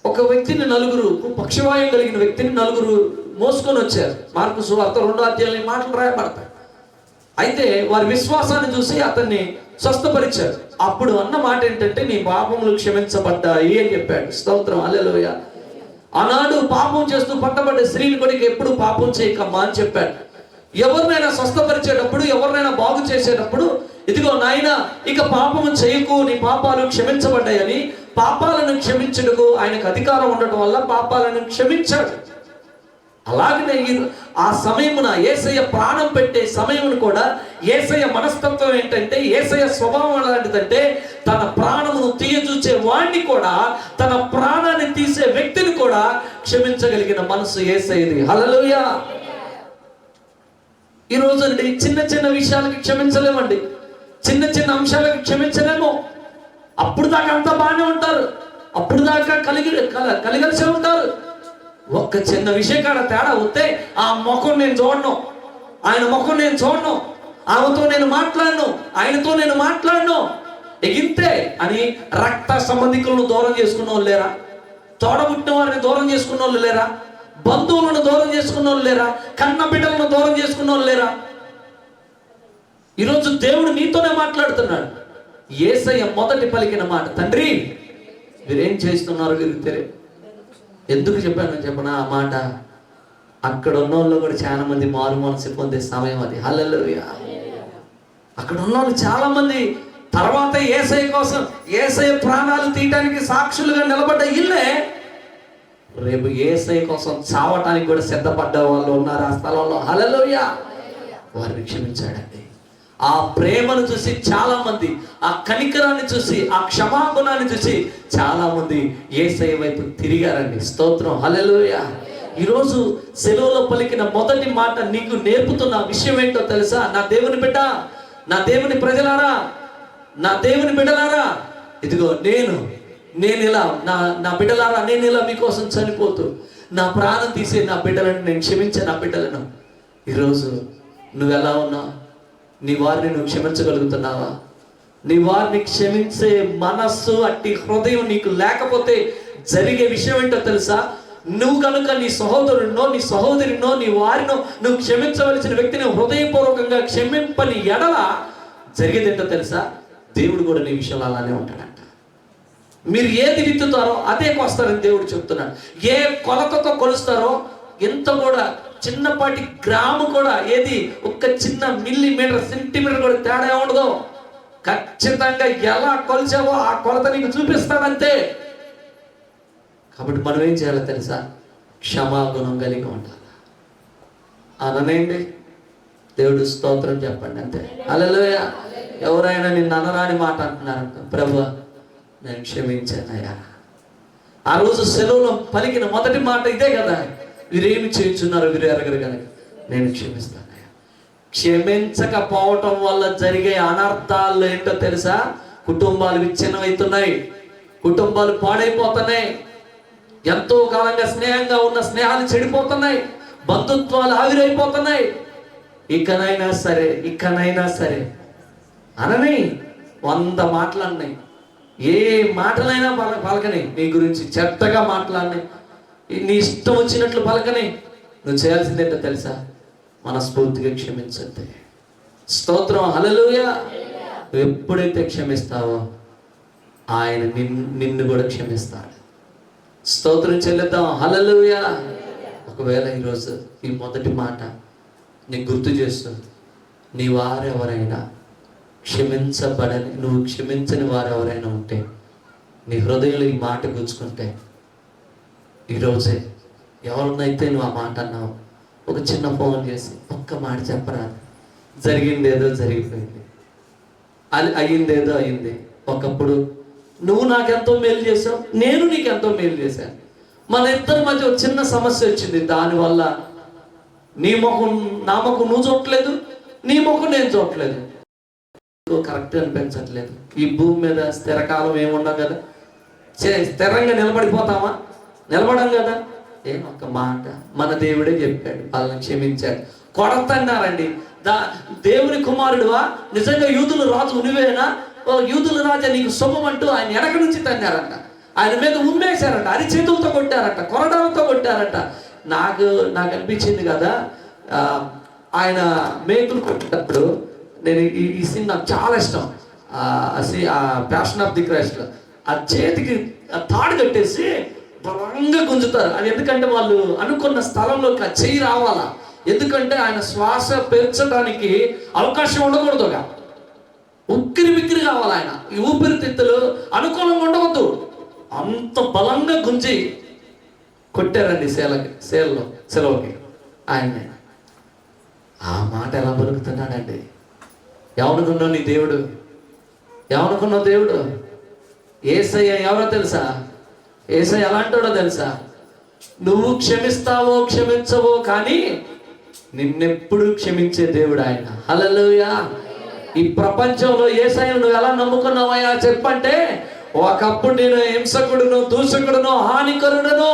ఒక వ్యక్తిని నలుగురు, పక్షవాయువు కలిగిన వ్యక్తిని నలుగురు మోసుకొని వచ్చారు. మార్కు సువార్త 2వ అధ్యాయంలో మాటలు రాయబడతాయి. అయితే వారి విశ్వాసాన్ని చూసి అతన్ని స్వస్థపరిచారు. అప్పుడు అన్న మాట ఏంటంటే, నీ పాపములు క్షమించబడ్డాయి అని చెప్పాడు. స్తోత్రం, హల్లెలూయా. ఆనాడు పాపం చేస్తూ పట్టబడ్డ స్త్రీని కొడుకు ఎప్పుడు పాపం చేయకమ్మా అని చెప్పాడు. ఎవరినైనా స్వస్థపరిచేటప్పుడు, ఎవరినైనా బాగు చేసేటప్పుడు, ఇదిగో నాయన ఇక పాపము చేయకు, నీ పాపాలు క్షమించబడ్డాయని, పాపాలను క్షమించుటకు ఆయనకు అధికారం ఉండటం వల్ల పాపాలను క్షమించాడు. అలాగనే ఆ సమయమున యేసయ్య ప్రాణం పెట్టే సమయమును కూడా, యేసయ్య మనస్తత్వం ఏంటంటే, యేసయ్య స్వభావం ఎలాంటిదంటే, తన ప్రాణమును తీయచూచే వాడిని కూడా, తన ప్రాణాన్ని తీసే వ్యక్తిని కూడా క్షమించగలిగిన మనసు యేసయ్యది. హల్లెలూయా. ఈ రోజండి చిన్న చిన్న విషయాలకి క్షమించలేమండి, చిన్న చిన్న అంశాలకు క్షమించలేము. అప్పుడు దాకా అంతా బాగానే ఉంటారు, అప్పుడు దాకా కలిగలిసే ఉంటారు. ఒక్క చిన్న విషయం కాడ తేడా వస్తే, ఆ ముఖం నేను చూడను, ఆయన ముఖం నేను చూడను, ఆమెతో నేను మాట్లాడను, ఆయనతో నేను మాట్లాడను, ఇంతే అని రక్త సంబంధికులను దూరం చేసుకున్న వాళ్ళు లేరా? తోడబుట్టిన వారిని దూరం చేసుకున్న వాళ్ళు లేరా? బంధువులను దూరం చేసుకున్న వాళ్ళు లేరా? కన్న బిడ్డలను దూరం చేసుకున్న వాళ్ళు లేరా? ఈరోజు దేవుడు నీతోనే మాట్లాడుతున్నాడు. యేసయ్య మొదటి పలికిన మాట, తండ్రి మీరేం చేస్తున్నారు వీరికి తెలియదు. ఎందుకు చెప్పనా ఆ మాట? అక్కడ ఉన్న వాళ్ళు కూడా చాలా మంది మారు మనసు పొందే సమయం అది. హల్లెలూయా. అక్కడ ఉన్న వాళ్ళు చాలా మంది తర్వాత యేసయ్య కోసం, యేసయ్య ప్రాణాలు తీయడానికి సాక్షులుగా నిలబడ్డ ఇల్లే రేపు యేసయ్య కోసం చావటానికి కూడా సిద్ధపడ్డ వాళ్ళు ఉన్నారు ఆ స్థలంలో. హల్లెలూయా. వారిని క్షమించాడండి. ఆ ప్రేమను చూసి చాలా మంది, ఆ కనికరాన్ని చూసి, ఆ క్షమాగుణాన్ని చూసి చాలా మంది యేసయ్య వైపు తిరిగారండి. స్తోత్రం, హల్లెలూయా. ఈరోజు సెలవులో పలికిన మొదటి మాట నీకు నేర్పుతున్న విషయం ఏంటో తెలుసా? నా దేవుని బిడ్డ, నా దేవుని ప్రజలారా, నా దేవుని బిడ్డలారా, ఇదిగో నేను ఇలా నా బిడ్డలారా, నేను ఇలా మీకోసం చనిపోతూ నా ప్రాణం తీసే నా బిడ్డలను నేను క్షమించే నా బిడ్డలను, ఈరోజు నువ్వెలా ఉన్నావు? నీ వారిని నువ్వు క్షమించగలుగుతున్నావా? నీ వారిని క్షమించే మనస్సు, అట్టి హృదయం నీకు లేకపోతే జరిగే విషయం ఏంటో తెలుసా? నువ్వు కనుక నీ సహోదరుడినో, నీ సహోదరినో, నీ వారినో నువ్వు క్షమించవలసిన వ్యక్తిని హృదయపూర్వకంగా క్షమింపని ఎడల జరిగేది ఏంటో తెలుసా? దేవుడు కూడా నీ విషయంలో అలానే ఉంటాడంట. మీరు ఏది విత్తుతారో అదే కోస్తారని దేవుడు చెప్తున్నాడు. ఏ కొలతతో కొలుస్తారో ఎంత కూడా చిన్నపాటి గ్రాము కూడా, ఏది ఒక్క చిన్న మిల్లీమీటర్ సెంటీమీటర్ కూడా తేడా ఉండదు. ఖచ్చితంగా ఎలా కొలిచావో ఆ కొలత నీకు చూపిస్తాడంతే. కాబట్టి మనం ఏం చేయాలో తెలుసా? క్షమాగుణం కలిగి ఉండాలి. అననండి, దేవుడు స్తోత్రం చెప్పండి అంతే. హల్లెలూయా. ఎవరైనా నిన్ను అనరాని మాట అంటున్నారంట, ప్రభువా నేను క్షమించానయ్యా. ఆ రోజు సెలవులో పలికిన మొదటి మాట ఇదే కదా, వీరేమి చేయించున్నారు వీరు ఎరగరు కనుక నేను క్షమిస్తానయ్యా. క్షమించకపోవటం వల్ల జరిగే అనర్థాలు ఏంటో తెలుసా? కుటుంబాలు విచ్ఛిన్నమవుతున్నాయి, కుటుంబాలు పాడైపోతున్నాయి, ఎంతో కాలంగా స్నేహంగా ఉన్న స్నేహాలు చెడిపోతున్నాయి, బంధుత్వాలు ఆవిరైపోతున్నాయి. ఇకనైనా సరే అనని 100 మాటలు అన్నాయి, ఏ మాటలైనా పలకని, నీ గురించి చెడ్డగా మాట్లాడినాయి, నీ ఇష్టం వచ్చినట్లు పలకని. నువ్వు చేయాల్సిందేంటో తెలుసా? మనస్ఫూర్తిగా క్షమించద్దు. స్తోత్రం, హల్లెలూయా. నువ్వు ఎప్పుడైతే క్షమిస్తావో ఆయన నిన్ను కూడా క్షమిస్తాడు. స్తోత్రం చెల్లిద్దాం, హల్లెలూయా. ఒకవేళ ఈరోజు ఈ మొదటి మాట నీకు గుర్తు చేస్తుంది, నీ వారెవరైనా నువ్వు క్షమించని వారెవరైనా ఉంటే, నీ హృదయంలో ఈ మాట గుచ్చుకుంటే, ఈరోజే ఎవరినైతే నువ్వు ఆ మాట అన్నావు, ఒక చిన్న ఫోన్ చేసి ఒక్క మాట చెప్పరాదు. జరిగిందేదో జరిగిపోయింది, అది అయ్యిందేదో అయ్యింది. ఒకప్పుడు నువ్వు నాకెంతో మేలు చేసావు, నేను నీకెంతో మేలు చేశాను. మన ఇద్దరి మధ్య ఒక చిన్న సమస్య వచ్చింది, దానివల్ల నీ ముఖం నా ముఖం నువ్వు చూడట్లేదు, నీ ముఖం నేను చూడట్లేదు, కరెక్ట్ అనిపించట్లేదు. ఈ భూమి మీద స్థిరకాలం ఏముండం కదా, స్థిరంగా నిలబడిపోతామా? నిలబడం కదా. ఒక్క మాట మన దేవుడే చెప్పాడు, వాళ్ళని క్షమించాడు. కొడతన్నారండి, దేవుని కుమారుడువా, నిజంగా యూదుల రాజు నువ్వేనా, యూదుల రాజా నీకు శుభం అంటూ ఆయన వెనక నుంచి తన్నారంట, ఆయన మీద ఉమ్మేశారంట, అరిచేతులతో కొట్టారంట, కొరడాలతో కొట్టారంట. నాకు అనిపించింది కదా, ఆయన మేకులు కొట్టేటప్పుడు, నేను ఈ సీన్ నాకు చాలా ఇష్టం. ప్యాషన్ ఆఫ్ ది క్రైస్ట్, ఆ చేతికి తాడు కట్టేసి బలంగా గుంజుతారు. అది ఎందుకంటే వాళ్ళు అనుకున్న స్థలంలోకి ఆ చెయ్యి రావాలా, ఎందుకంటే ఆయన శ్వాస పీల్చడానికి అవకాశం ఉండకూడదు, ఉక్కిరి బిక్కిరి కావాలి. ఆయన ఈ ఊపిరితిత్తులు అనుకూలంగా ఉండవద్దు, అంత బలంగా గుంజి కొట్టారండి సెలవుకి ఆయన్ని. ఆ మాట ఎలా పలుకుతున్నాడండి? ఎవనుకున్నావు నీ దేవుడు? ఎవనుకున్నావు దేవుడు? యేసయ్య ఎవరో తెలుసా? యేసయ్య ఎలాంటోడో తెలుసా? నువ్వు క్షమిస్తావో క్షమించవో కానీ నిన్నెప్పుడు క్షమించే దేవుడు ఆయన. హల్లెలూయా. ఈ ప్రపంచంలో యేసయ్యను నువ్వు ఎలా నమ్ముకున్నావయ్యా చెప్పంటే, ఒకప్పుడు నేను హింసకుడును, దూషకుడును, హానికరుడును,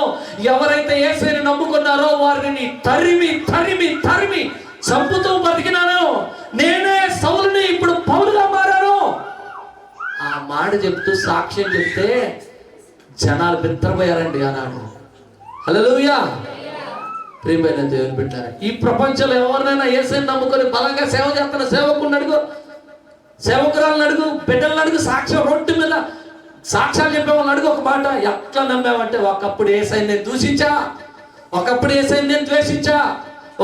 ఎవరైతే యేసయ్యను నమ్ముకున్నారో వారిని తరిమి తరిమి తరిమి చంపుతూ బతికినాను, నేనే సౌలుని ఇప్పుడు పౌలుగా మారాను. ఆ మాట చెప్తూ సాక్ష్యం చెప్తే జనాలు బిత్తరపోయారండి ఆనాడు. హల్లెలూయా. ప్రియమైన దేవుని బిడ్డలారా, ఈ ప్రపంచంలో ఎవరినైనా యేసయ్యను నమ్ముకొని బలంగా సేవ చేస్తున్న సేవకుని అడుగు, సేవకురాలను అడుగు, బిడ్డలను అడుగు, సాక్ష్యం రొట్టె మీద సాక్ష్యాలు చెప్పేవాళ్ళని అడుగు. ఒక మాట, ఎట్లా నమ్మావంటే, ఒకప్పుడు యేసయ్యని నేను దూషించా, ఒకప్పుడు యేసయ్యని నేను ద్వేషించా,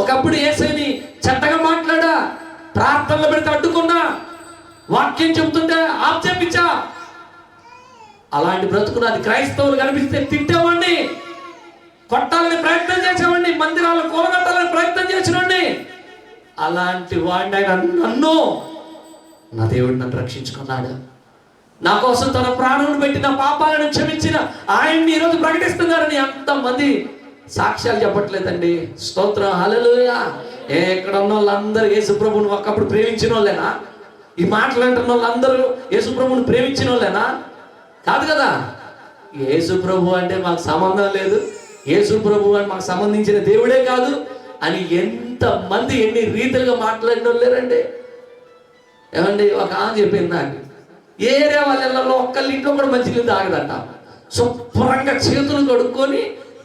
ఒకప్పుడు యేసయ్యని చెడ్డగా మాట్లాడా, ప్రార్థనలు పెడితే అడ్డుకున్నా, వాక్యం చెబుతుంటే ఆక్షేపించా. అలాంటి బ్రతుకును అది క్రైస్తవులు కనిపిస్తే తిట్టేవాడిని, కొట్టాలని ప్రయత్నం చేసేవాడిని, మందిరాలను కూలగొట్టాలని ప్రయత్నం చేసేవాడిని. అలాంటి వాడిని ఆయన నన్ను, నా దేవుడు నన్ను రక్షించుకున్నాడు, నా కోసం తన ప్రాణం పెట్టి నా పాపాలను క్షమించిన ఆయన్ని ఈరోజు ప్రకటిస్తున్నారని ఎంతమంది సాక్ష్యాలు చెప్పట్లేదండి. స్తోత్రం, హల్లెలూయా. ఎక్కడ ఉన్న వాళ్ళందరూ యేసుప్రభుని ఒకప్పుడు ప్రేమించిన వాళ్ళేనా? ఈ మాటలు అంటున్న వాళ్ళందరూ యేసుప్రభుని ప్రేమించిన వాళ్ళేనా? కాదు కదా. యేసుప్రభు అంటే మాకు సంబంధం లేదు, యేసుప్రభు అని మాకు సంబంధించిన దేవుడే కాదు అని ఎంతమంది ఎన్ని రీతిలుగా మాట్లాడిన వాళ్ళు లేరండి. ఏమండి, ఒక ఆమె చెప్పింది నాకు, ఏరియా వాళ్ళలో ఒక్కళ్ళ ఇంట్లో కూడా మంచినీళ్ళు తాగదంట, శుభ్రంగా చేతులు కడుక్కొని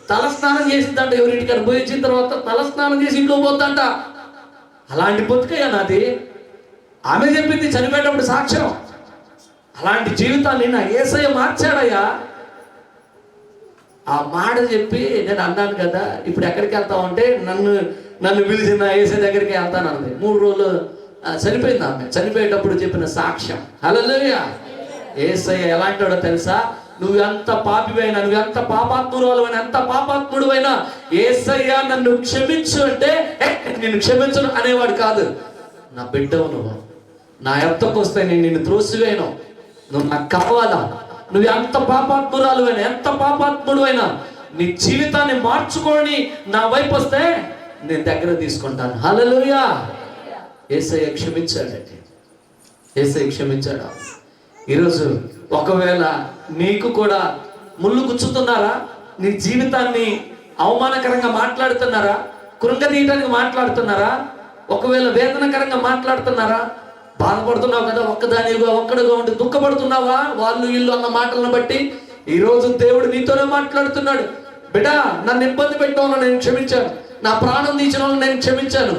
తలస్నానం చేసిందంట. ఎవరింటికి అనుభవించిన తర్వాత తలస్నానం చేసి ఇంట్లో పోద్దంట. అలాంటి బతుకయ్యా నాది. ఆమె చెప్పింది చనిపోయేటప్పుడు సాక్ష్యం. అలాంటి జీవితాన్ని నా యేసయ్య మార్చాడయ్యా. ఆ మాట చెప్పి నేను అన్నాను కదా, ఇప్పుడు ఎక్కడికి వెళ్తామంటే నన్ను పిలిచిన యేసయ్య దగ్గరికి వెళ్తాను అంది. 3 రోజులు చనిపోయింది ఆమె. చనిపోయేటప్పుడు చెప్పిన సాక్ష్యం. హల్లెలూయా. యేసయ్య ఎలాంటివాడో తెలుసా? నువ్వు ఎంత పాపివైనా, నువ్వు ఎంత పాపాత్మురాలువైనా, ఎంత పాపాత్ముడువైనా యేసయ్య నన్ను క్షమించు అంటే నేను క్షమించను అనేవాడు కాదు. నా బిడ్డవు నువ్వు, నా ఎత్తకు వస్తే నేను నిన్ను త్రోసివేయను, నువ్వు నాకు కావాలా. నువ్వు ఎంత పాపాత్మురాలువైనా, ఎంత పాపాత్ముడువైనా నీ జీవితాన్ని మార్చుకొని నా వైపు వస్తే నేను దగ్గర తీసుకుంటాను. హల్లెలూయా. యేసయ్య క్షమించాడండి. యేసయ్య క్షమించాడా? ఈరోజు ఒకవేళ నీకు కూడా ముళ్ళు గుచ్చుతున్నారా, నీ జీవితాన్ని అవమానకరంగా మాట్లాడుతున్నారా, కృంగదీయడానికి మాట్లాడుతున్నారా, ఒకవేళ వేదనకరంగా మాట్లాడుతున్నారా, బాధపడుతున్నావు కదా, ఒక్కడుగా ఉండి దుఃఖపడుతున్నావా వాళ్ళు వీళ్ళు అన్న మాటలను బట్టి, ఈరోజు దేవుడు నీతోనే మాట్లాడుతున్నాడు. బిడ్డ, నన్ను ఇబ్బంది పెట్టిన వాళ్ళని నేను క్షమించాను, నా ప్రాణం తీసిన వాళ్ళని నేను క్షమించాను,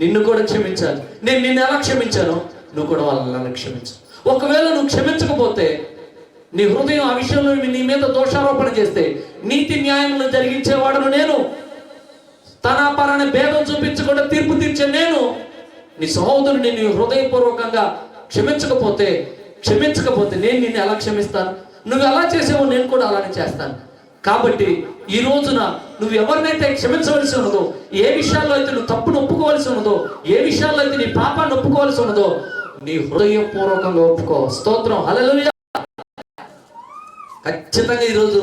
నిన్ను కూడా క్షమించాను. నేను నిన్ను ఎలా క్షమించాను, నువ్వు కూడా వాళ్ళని క్షమించు. ఒకవేళ నువ్వు క్షమించకపోతే, నీ హృదయం ఆ విషయంలో నీ మీద దోషారోపణ చేస్తే, నీతి న్యాయములను జరిగించేవాడను నేను, తన పరాన్ని భేదం చూపించకుండా తీర్పు తీర్చే నేను. నీ సహోదరుని నీ హృదయపూర్వకంగా క్షమించకపోతే నేను నిన్ను ఎలా క్షమిస్తాను? నువ్వు ఎలా చేసావో నేను కూడా అలానే చేస్తాను. కాబట్టి ఈ రోజున నువ్వు ఎవరినైతే క్షమించవలసి ఉన్నదో, ఏ విషయాల్లో అయితే నువ్వు తప్పును ఒప్పుకోవాల్సి ఉన్నదో, ఏ విషయాల్లో అయితే నీ పాపాన్ని ఒప్పుకోవాల్సి ఉన్నదో, నీ హృదయపూర్వకంగా ఒప్పుకో. స్తోత్రం. హల్లెలూయా. ఖచ్చితంగా ఈరోజు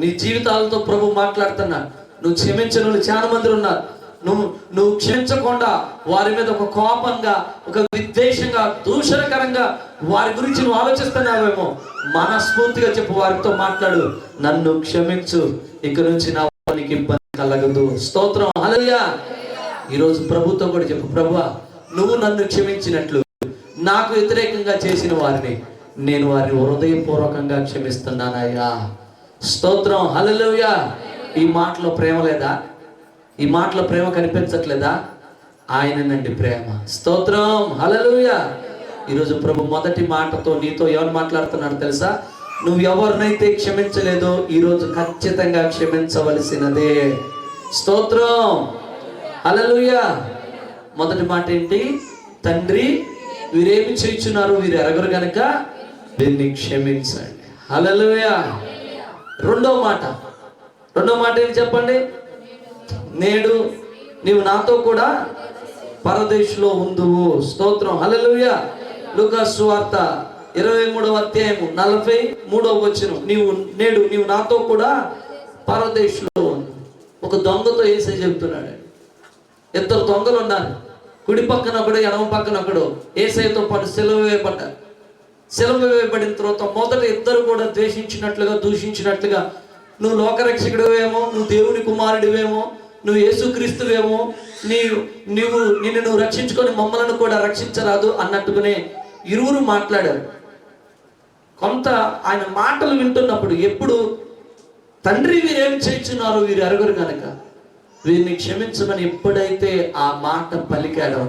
నీ జీవితాలతో ప్రభు మాట్లాడుతున్నాడు. నువ్వు క్షమించని వాళ్ళు చాలా మంది ఉన్నారు. నువ్వు క్షమించకుండా వారి మీద ఒక కోపంగా, ఒక విద్వేషంగా, దూషణకరంగా వారి గురించి నువ్వు ఆలోచిస్తున్నావేమో. మనస్ఫూర్తిగా చెప్పు, వారితో మాట్లాడు, నన్ను క్షమించు, ఇక నుంచి నా వారికి ఇబ్బంది కలగదు. స్తోత్రం. హల్లెలూయా. ఈరోజు ప్రభుతో కూడా చెప్పు, ప్రభువా, నువ్వు నన్ను క్షమించినట్లు నాకు వ్యతిరేకంగా చేసిన వారిని నేను వారిని హృదయపూర్వకంగా క్షమిస్తున్నానయ్యా. స్తోత్రం. హల్లెలూయా. ఈ మాటలో ప్రేమ లేదా? ఈ మాటలో ప్రేమ కనిపించట్లేదా? ఆయననండి ప్రేమ. స్తోత్రం. హల్లెలూయా. ఈరోజు ప్రభు మొదటి మాటతో నీతో ఎవరు మాట్లాడుతున్నాడు తెలుసా? నువ్వు ఎవరినైతే క్షమించలేదో ఈరోజు ఖచ్చితంగా క్షమించవలసినదే. స్తోత్రం. హల్లెలూయా. మొదటి మాట ఏంటి? తండ్రి, వీరేమి చేయుచున్నారు వీరు ఎరగరు గనుక దీన్ని క్షమించండి. హల్లెలూయా. రెండో మాట ఏంటి చెప్పండి? నేడు నీవు నాతో కూడా పరదేశంలో ఉందువు. స్తోత్రం. హల్లెలూయా. లూకా సువార్త 23వ అధ్యాయము 43వ వచనం. నేడు నీవు నాతో కూడా పరదేశంలో ఉండు. ఒక దొంగతో యేసయ్య చెబుతున్నాడు. 2 దొంగలు ఉన్నారు. కుడి పక్కన ఒకడు, ఎడమ పక్కన ఒకడు యేసయ్యతో పాటు సిలువ వేయబడ్డారు. సిలువ వేయబడిన తర్వాత మొదట ఇద్దరు కూడా ద్వేషించినట్లుగా, దూషించినట్లుగా, నువ్వు లోకరక్షకుడివేమో, నువ్వు దేవుని కుమారుడివేమో, నువ్వు యేసుక్రీస్తువేమో, నిన్ను రక్షించుకొని మమ్మలను కూడా రక్షించరాదు అన్నట్టుగానే ఇరువురు మాట్లాడారు. కొంత ఆయన మాటలు వింటున్నప్పుడు ఎప్పుడు తండ్రి వీరేమి చేయుచున్నారు వీరు ఎరగరు కనుక వీరిని క్షమించమని ఎప్పుడైతే ఆ మాట పలికాడో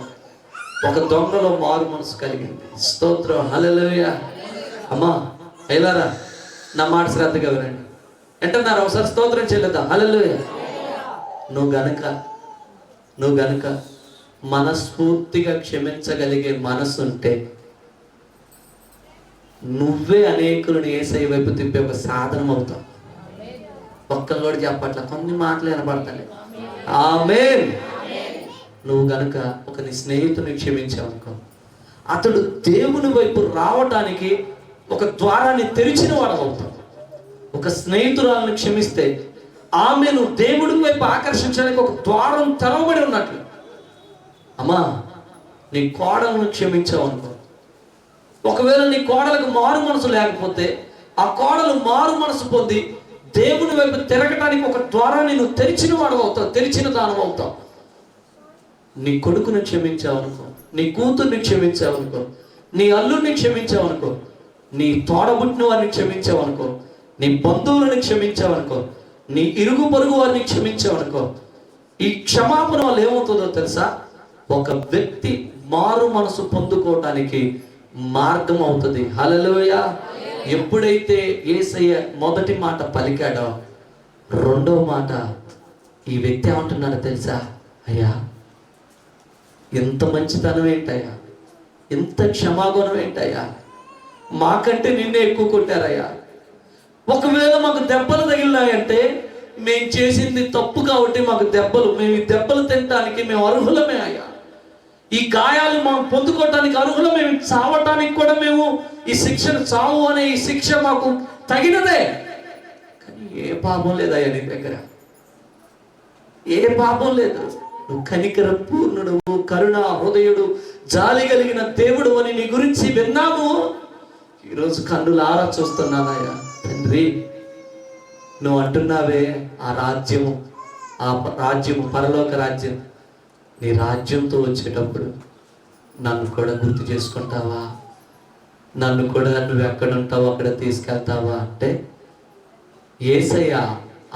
ఒక దొంగలో మారు మనసు కలిగింది. స్తోత్రం. హల్లెలూయా. అమ్మా అయ్యారా, నా మాట శ్రద్ధగా వినండి. అంటున్నారు ఒకసారి స్తోత్రం చెల్లిద్దాం. హల్లెలూయా. నువ్వు గనుక మనస్ఫూర్తిగా క్షమించగలిగే మనసు ఉంటే నువ్వే అనేకులను యేసయ్య వైపు తిప్పే ఒక సాధనం అవుతావు. ఒక్కరు కూడా చెప్పట్ల, కొన్ని మాటలు వినపడతాయి. ఆమేన్. నువ్వు గనుక ఒక నీ స్నేహితుని క్షమించావనుకో, అతడు దేవుని వైపు రావటానికి ఒక ద్వారాన్ని తెరిచిన వాడు అవుతావు. ఒక స్నేహితురాలను క్షమిస్తే ఆమెను దేవుడి వైపు ఆకర్షించడానికి ఒక ద్వారం తెరవబడి ఉన్నట్లు. అమ్మా, నీ కోడలను క్షమించావనుకో, ఒకవేళ నీ కోడలకు మారు మనసు లేకపోతే ఆ కోడలు మారు మనసు పొంది దేవుని వైపు తిరగటానికి ఒక ద్వారాన్ని నువ్వు తెరిచిన వాడు అవుతావు, తెరిచిన దానం అవుతావు. నీ కొడుకుని క్షమించావనుకో, నీ కూతుర్ని క్షమించావనుకో, నీ అల్లుడిని క్షమించావనుకో, నీ తోడబుట్టిన వారిని క్షమించావనుకో, నీ బంధువులను క్షమించావనుకో, నీ ఇరుగు పొరుగు వారిని క్షమించావనుకో, ఈ క్షమాపణ వల్ల ఏమవుతుందో తెలుసా? ఒక వ్యక్తి మారు మనసు పొందుకోవటానికి మార్గం అవుతుంది. హల్లెలూయా. ఎప్పుడైతే యేసయ్య మొదటి మాట పలికాడో, రెండవ మాట ఈ వ్యక్తి ఏమంటున్నాడో తెలుసా? అయ్యా, ఎంత మంచితనం ఏంటయ్యా, ఎంత క్షమాగుణం ఏంటయ్యా, మాకంటే నిన్నే ఎక్కువ కొట్టారయ్యా. ఒకవేళ మాకు దెబ్బలు తగిలినాయంటే మేము చేసింది తప్పు కాబట్టి మాకు దెబ్బలు, మేము ఈ దెబ్బలు తినడానికి మేము అర్హులమే అయ్యా. ఈ గాయాలు మనం పొందుకోవటానికి అర్హులమే, చావటానికి కూడా మేము ఈ శిక్షను, చావు అనే ఈ శిక్ష మాకు తగినదే. కానీ ఏ పాపం లేదయ్యా నీ దగ్గర, ఏ పాపం లేదు. నువ్వు కనికర పూర్ణుడు, కరుణ హృదయుడు, జాలి కలిగిన దేవుడు అని నీ గురించి విన్నాము. ఈరోజు కన్నులారా చూస్తున్నానయ్యా తండ్రి. నువ్వు అంటున్నావే ఆ రాజ్యము, పరలోక రాజ్యం, నీ రాజ్యంతో వచ్చేటప్పుడు నన్ను కూడా గుర్తు చేసుకుంటావా? నన్ను కూడా నువ్వు ఎక్కడ ఉంటావో అక్కడ తీసుకెళ్తావా అంటే యేసయ్య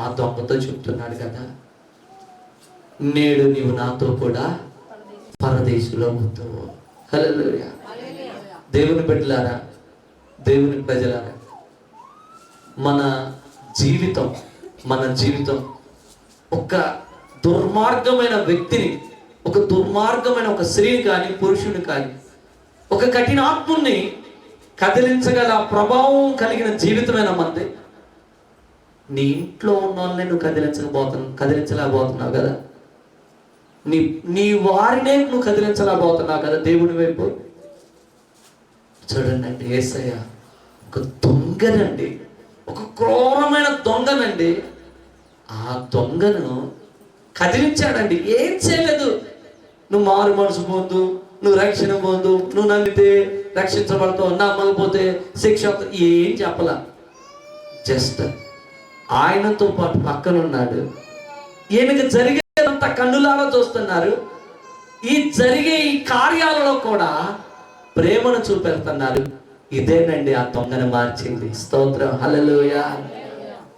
ఆ దొంగతో చెప్తున్నాడు కదా, నేడు నీవు నాతో కూడా పరదేశంలో ఉంటావు. హల్లెలూయా. దేవుని బిడ్డలారా, దేవుని ప్రజలారా, మన జీవితం ఒక దుర్మార్గమైన వ్యక్తిని, ఒక దుర్మార్గమైన ఒక స్త్రీని కానీ పురుషుని కానీ, ఒక కఠినాత్ముని కదిలించగల ప్రభావం కలిగిన జీవితమైన మంది. నీ ఇంట్లో ఉన్న వాళ్ళని నువ్వు కదిలించలేకపోతున్నావు కదా, నీ వారినే నువ్వు కదిలించలేకపోతున్నావు కదా దేవుని వైపు. చూడండి అండి, యేసయ్య ఒక దొంగనండి, ఒక క్రూరమైన దొంగనండి. ఆ దొంగను కదిలించాడండి. ఏం చేయలేదు. నువ్వు మారు మనసు పొందు, నువ్వు రక్షణ పొందు, నువ్వు నమ్మితే రక్షించబడతావు, నమ్మకపోతే శిక్ష, ఏం చెప్పలా. జస్ట్ ఆయనతో పాటు పక్కన ఉన్నాడు. ఈయనకి జరిగేదంతా కన్నులారా చూస్తున్నారు. ఈ జరిగే ఈ కార్యాలలో కూడా ప్రేమను చూపెడుతున్నారు. ఇదేనండి ఆ దొంగను మార్చింది. స్తోత్రం, హల్లెలూయా.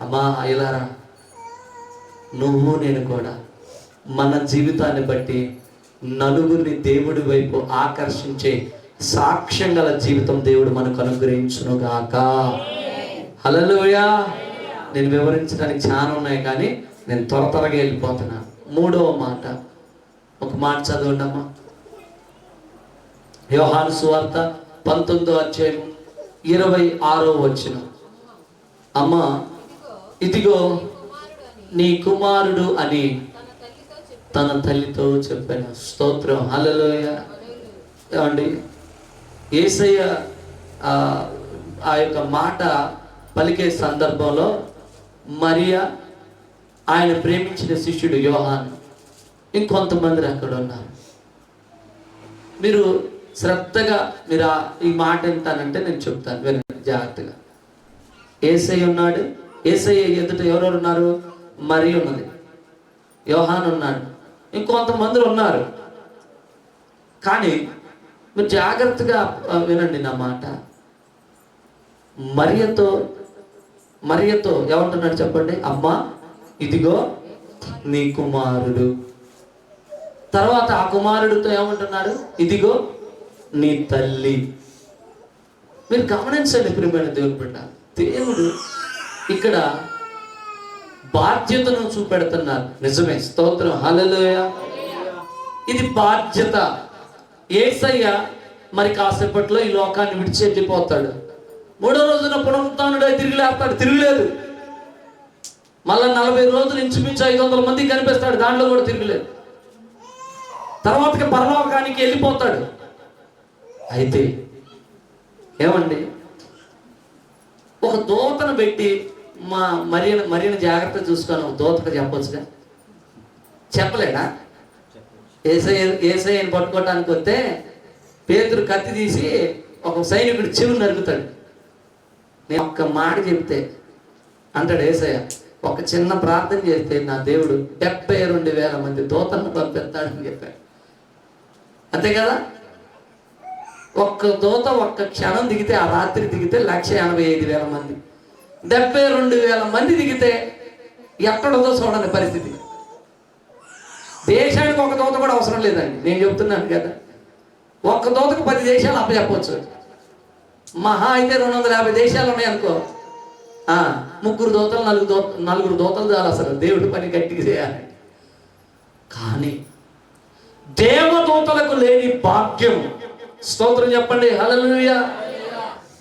అమ్మా అయ్యలారా, నువ్వు నేను కూడా మన జీవితాన్ని బట్టి నలుగురిని దేవుడి వైపు ఆకర్షించే సాక్ష్యం గల జీవితం దేవుడు మనకు అనుగ్రహించునుగాక. హల్లెలూయా. నేను వివరించడానికి చాలా ఉన్నాయి కానీ నేను త్వరగా వెళ్ళిపోతున్నాను. మూడవ మాట, ఒక మాట చదవండి అమ్మా. యోహాను సువార్త 19వ అధ్యాయం 26వ వచనం. అమ్మా, ఇదిగో నీ కుమారుడు అని తన తల్లితో చెప్పాను. స్తోత్రం, హల్లెలూయా. ఏమండి, యేసయ్య ఆ యొక్క మాట పలికే సందర్భంలో మరియా, ఆయన ప్రేమించిన శిష్యుడు యోహాను, ఇంకొంతమంది అక్కడ ఉన్నారు. మీరు శ్రద్ధగా మీరు ఈ మాట వింటానంటే నేను చెప్తాను, వినండి జాగ్రత్తగా. యేసయ్య ఉన్నాడు. యేసయ్య ఎదుట ఎవరెవరు ఉన్నారు? మరియ ఉన్నది, యోహాను ఉన్నాడు, ఇంకొంతమంది ఉన్నారు. కానీ మీరు జాగ్రత్తగా వినండి నా మాట. మరియతో ఏమంటున్నాడు చెప్పండి? అమ్మా, ఇదిగో నీ కుమారుడు. తర్వాత ఆ కుమారుడితో ఏమంటున్నాడు? ఇదిగో నీ తల్లి. మీరు గమనించండి ప్రియమైన దేవుని బిడ్డ, దేవుడు ఇక్కడ బాధ్యతను చూపెడుతున్నారు. నిజమే, స్తోత్రం, హల్లెలూయా. ఇది బాధ్యత. యేసయ్య మరి కాసేపట్లో ఈ లోకాన్ని విడిచి వెళ్ళిపోతాడు. 3వ రోజున పునరుత్థానుడై తిరిగి లేస్తాడు. తిరగలేదు. మళ్ళా 40 రోజులు ఇంచుమించు 500 మందికి కనిపిస్తాడు, దాంట్లో కూడా తిరగలేదు. తర్వాతకి పరలోకానికి వెళ్ళిపోతాడు. అయితే ఏమండి, ఒక దూతను పెట్టి మా మరియను జాగ్రత్త చూసుకొని ఒక దూతకు చెప్పొచ్చుగా? చెప్పలేడా? యేసయ్యని పట్టుకోవటానికి వస్తే పేతురు కత్తి తీసి ఒక సైనికుడు చెవి నరుకుతాడు. నేను ఒక్క మాట చెప్తే అంటాడు యేసయ్య, ఒక చిన్న ప్రార్థన చేస్తే నా దేవుడు 72,000 మంది దూతలను పంపిస్తాడని చెప్పాడు. అంతే కదా? ఒక్క దూత ఒక్క క్షణం దిగితే, ఆ రాత్రి దిగితే 185,000 మంది, 72,000 మంది దిగితే ఎక్కడదో చూడండి పరిస్థితి. దేశానికి ఒక దూత కూడా అవసరం లేదండి, నేను చెప్తున్నాను కదా. ఒక్క దూతకు 10 దేశాలు అప్పచెప్పవచ్చు. మహా అయితే 250 దేశాలు ఉన్నాయి అనుకో, ముగ్గురు దోతలు నలుగురు దోతలు చాలు అసలు దేవుడి పని గట్టిగా చేయాలి. కానీ దేవదూతలకు లేని భాగ్యం, స్తోత్రం చెప్పండి హల్లెలూయా.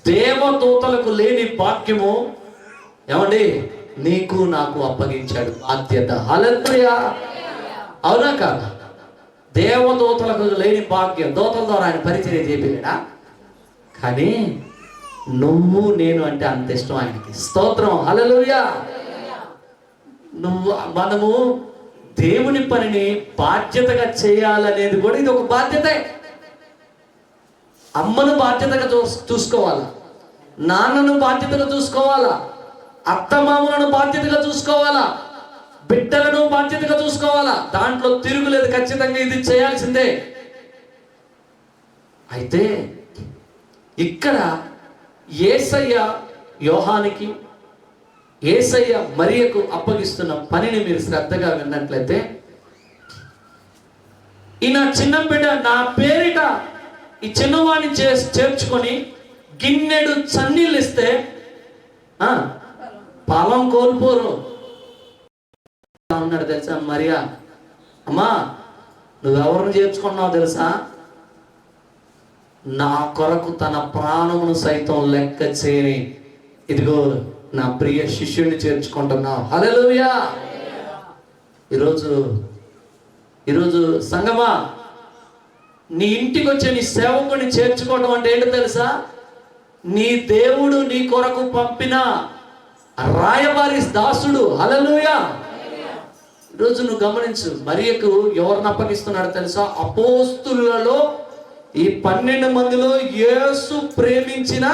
దేవదూతలకు లేని భాగ్యము ఏమండి నీకు నాకు అప్పగించాడు బాధ్యత. హల్లెలూయా, అవునా కాదా? దేవదూతలకు లేని భాగ్యం, దూతల ద్వారా ఆయన పరిచర్య చేపిలేడా? కానీ నువ్వు నేను అంటే అంత ఇష్టం ఆయనకి. స్తోత్రం హల్లెలూయా. మనము దేవుని పనిని బాధ్యతగా చేయాలనేది కూడా ఇది ఒక బాధ్యతే. అమ్మను బాధ్యతగా చూసుకోవాలా, నాన్నను బాధ్యతగా చూసుకోవాలా, అత్తమామలను బాధ్యతగా చూసుకోవాలా, బిడ్డలను బాధ్యతగా చూసుకోవాలా. దాంట్లో తిరుగులేదు, ఖచ్చితంగా ఇది చేయాల్సిందే. అయితే ఇక్కడ యేసయ్య యోహానికి, యేసయ్య మరియకు అప్పగిస్తున్న పనిని మీరు శ్రద్ధగా విన్నట్లయితే, ఈ నా చిన్న బిడ్డ నా పేరిట ఈ చిన్నవాణ్ణి చేర్చుకొని గిన్నెడు చన్నీళ్ళు ఇస్తే పాలం కోల్పోరు అన్నాడు తెలుసా మరియా. అమ్మా నువ్వెవరిని చేర్చుకున్నావు తెలుసా? నా కొరకు తన ప్రాణమును సైతం లెక్క చేయని ఇదిగో నా ప్రియ శిష్యుడిని చేర్చుకుంటున్నావు. హల్లెలూయా. ఈరోజు సంగమా, నీ ఇంటికి వచ్చే నీ సేవకుని చేర్చుకోవడం అంటే ఏంటో తెలుసా? నీ దేవుడు నీ కొరకు పంపిన రాయబారి దాసుడు. హల్లెలూయా. ఈరోజు నువ్వు గమనించు, మరియకు ఎవరిని అప్పగిస్తున్నాడు తెలుసా? అపోస్తులలో ఈ 12 మందిలో యేసు ప్రేమించిన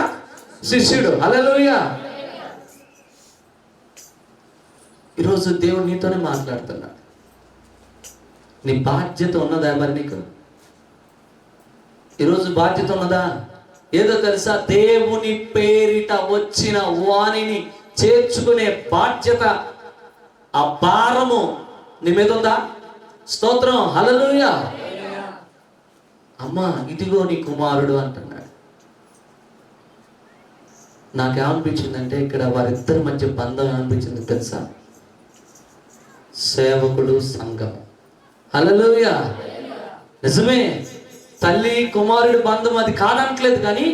శిష్యుడు. హల్లెలూయా. ఈరోజు దేవుడు నీతోనే మాట్లాడుతున్నాడు. నీ బాధ్యత ఉన్నదా మరి నీకు? ఈరోజు బాధ్యత ఉన్నదా? ఏదో తెలుసా? దేవుని పేరిట వచ్చిన వాణిని చేర్చుకునే బాధ్యత, ఆ భారము నీ మీద ఉందా? స్తోత్రం హల్లెలూయా. అమ్మా ఇదిగో నీ కుమారుడు అంటున్నాడు. నాకేమనిపించిందంటే ఇక్కడ వారిద్దరి మధ్య బంధం ఏమనిపించింది తెలుసా? సేవకుడు సంఘం. హల్లెలూయా. నిజమే, తల్లి కుమారుడు బంధం అది కాదనట్లేదు. కానీ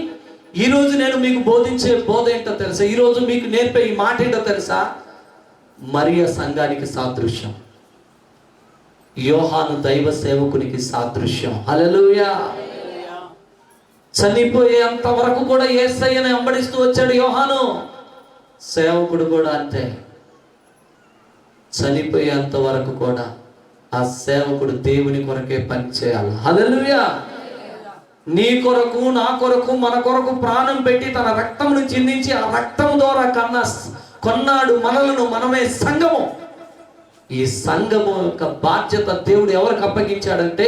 ఈరోజు నేను మీకు బోధించే బోధ ఏంటో తెలుసా? ఈరోజు మీకు నేర్పే ఈ మాట ఏంటో తెలుసా? మరియ సంఘానికి సాదృశ్యం, యోహాను దైవ సేవకునికి సాదృశ్యం. హల్లెలూయా. చనిపోయేంత వరకు కూడా యేసయ్యను వెంబడిస్తూ వచ్చాడు యోహాను. సేవకుడు కూడా అంతే, చనిపోయేంత వరకు కూడా ఆ సేవకుడు దేవుని కొరకే పని చేయాలి. హల్లెలూయా. నీ కొరకు నా కొరకు మన కొరకు ప్రాణం పెట్టి తన రక్తమును చిందించి ఆ రక్తం ద్వారా కొన్నాడు మనలను. మనమే సంఘము. ఈ సంఘము యొక్క బాధ్యత దేవుడు ఎవరికి అప్పగించాడంటే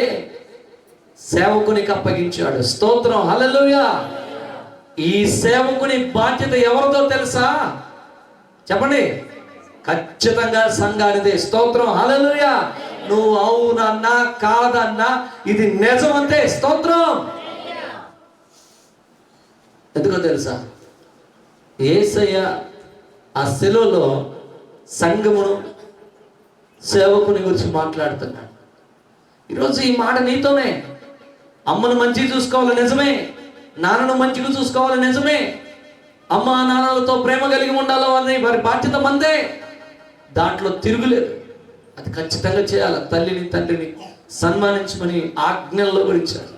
సేవకునికి అప్పగించాడు. స్తోత్రం హల్లెలూయా. ఈ సేవకుని బాధ్యత ఎవరిదో తెలుసా? చెప్పండి. ఖచ్చితంగా సంఘానిదే. స్తోత్రం హల్లెలూయా. నువ్వు అవునన్నా కాదన్నా ఇది నిజం అంతే. స్తోత్రం. ఎందుకో తెలుసా? యేసయ్య ఆ శిలువలో సంఘమును సేవకుని గురించి మాట్లాడుతున్నాడు. ఈరోజు ఈ మాట నీతోనే. అమ్మను మంచిగా చూసుకోవాలి, నిజమే. నాన్నను మంచిగా చూసుకోవాలి, నిజమే. అమ్మ నాన్నలతో ప్రేమ కలిగి ఉండాలి, వారి బాధ్యత మందే. దాంట్లో తిరుగులేదు. అది ఖచ్చితంగా చేయాలి. తల్లిని తండ్రిని సన్మానించమని ఆజ్ఞల్లో గురించారు.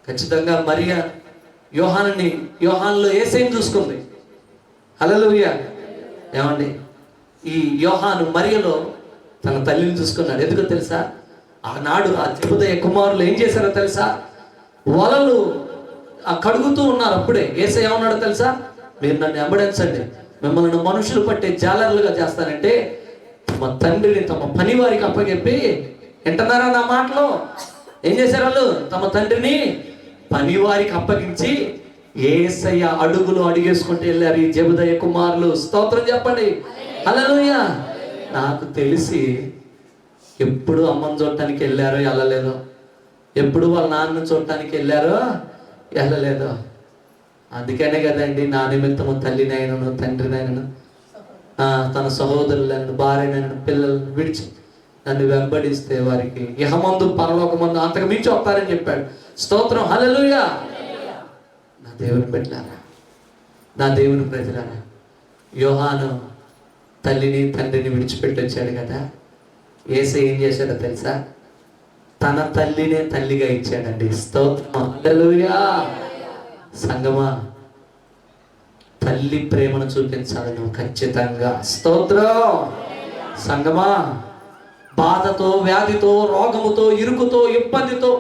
ఖచ్చితంగా మరియ యోహానులో యేసయ్యను చూసుకుంది. హల్లెలూయా. ఏమండి, ఈ యోహాను మరియలో తన తల్లిని చూసుకున్నాడు. ఎందుకో తెలుసా? ఆనాడు ఆ జెబెదయి కుమారులు ఏం చేశారో తెలుసా? వలలు కడుగుతూ ఉన్నారు. అప్పుడే యేసయ్య ఏమన్నాడో తెలుసా? మీరు నన్ను వెంబడించండి, మిమ్మల్ని మనుషులు పట్టే జాలర్లుగా చేస్తానంటే తమ తండ్రిని తమ పని వారికి అప్పచెప్పి, వింటున్నారా నా మాటలో? ఏం చేశారు వాళ్ళు? తమ తండ్రిని పని వారికి అప్పగించి యేసయ్య అడుగులు అడిగేసుకుంటూ వెళ్ళారు ఈ జెబెదయి కుమారులు. స్తోత్రం చెప్పండి హల్లెలూయా. నాకు తెలిసి ఎప్పుడు అమ్మని చూడటానికి వెళ్ళారో వెళ్ళలేదో, ఎప్పుడు వాళ్ళ నాన్నను చూడటానికి వెళ్ళారో వెళ్ళలేదో, అందుకనే కదండి నా నిమిత్తము తల్లినైనను తండ్రినైనను తన సహోదరులను భార్యనైనను పిల్లలను విడిచి నన్ను వెంబడిస్తే వారికి ఇహమందు పరలోకమందు అంతకు మించి వస్తారని చెప్పాడు. స్తోత్రం, హల్లెలూయా. నా దేవుని బిడ్డలారా, నా దేవుని ప్రజలారా, యోహాను తల్లిని తండ్రిని విడిచిపెట్టి వచ్చాడు కదా. యేసయ్య ఏం చేశాడో తెలుసా? తన తల్లినే తల్లిగా ఇచ్చాడండి. స్తోత్రం, హల్లెలూయా. సంగమా, తల్లి ప్రేమను చూపించాలి నువ్వు ఖచ్చితంగా. స్తోత్రం. సంగమా, బాధతో, వ్యాధితో, రోగముతో, ఇరుకుతో, ఇబ్బందితో,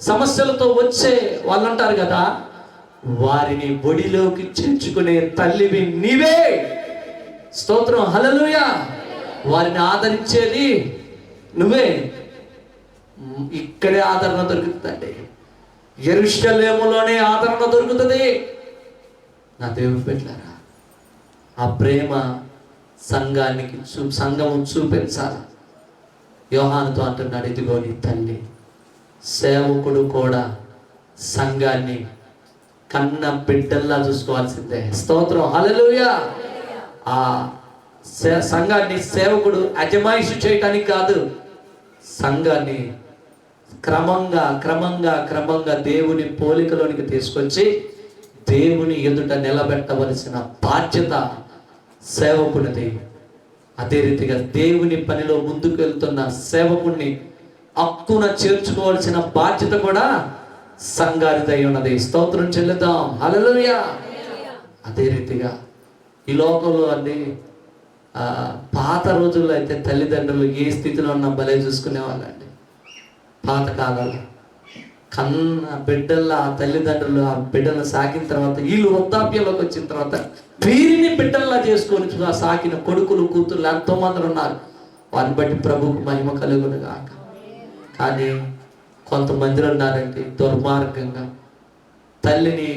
సమస్యలతో వచ్చే వాళ్ళు అంటారు కదా, వారిని ఒడిలోకి చేర్చుకునే తల్లివి నీవే. స్తోత్రం, హల్లెలూయా. వారిని ఆదరించేది నువ్వే. ఇక్కడే ఆదరణ దొరుకుతుందండి, యెరూషలేములోనే ఆదరణ దొరుకుతుంది. నా దేవుని బిడ్డలారా, ఆ ప్రేమ సంఘము చూపించాలి. యోహానుతో అంటున్నాడు, ఇదిగో నీ తల్లి. సేవకుడు కూడా సంఘాన్ని కన్న బిడ్డల్లా చూసుకోవాల్సిందే. స్తోత్రం, హల్లెలూయా. ఆ సంఘాన్ని సేవకుడు అజమాయిషి చేయటానికి కాదు, సంఘాన్ని క్రమంగా క్రమంగా క్రమంగా దేవుని పోలికలోనికి తీసుకొచ్చి దేవుని ఎదుట నిలబెట్టవలసిన బాధ్యత సేవకునిది. అదే రీతిగా దేవుని పనిలో ముందుకు వెళ్తున్న సేవకుడిని హక్కున చేర్చుకోవాల్సిన బాధ్యత కూడా సంఘానిదై ఉన్నది. స్తోత్రం చెల్లిద్దాం, హల్లెలూయా. అదే రీతిగా ఈ లోకంలో అండి పాత రోజుల్లో అయితే తల్లిదండ్రులు ఏ స్థితిలో ఉన్న భలే చూసుకునే వాళ్ళండి. పాతకాలంలో కన్న బిడ్డల ఆ తల్లిదండ్రులు ఆ బిడ్డలను సాకిన తర్వాత వీళ్ళు వృద్ధాప్యంలోకి వచ్చిన తర్వాత వీరిని బిడ్డల్లా చేసుకొని సాకిన కొడుకులు కూతుర్లు ఎంతో మంది ఉన్నారు. వారిని బట్టి ప్రభువుకు మహిమ కలుగును గాక. కానీ కొంతమంది ఉన్నారంటే దుర్మార్గంగా తల్లిని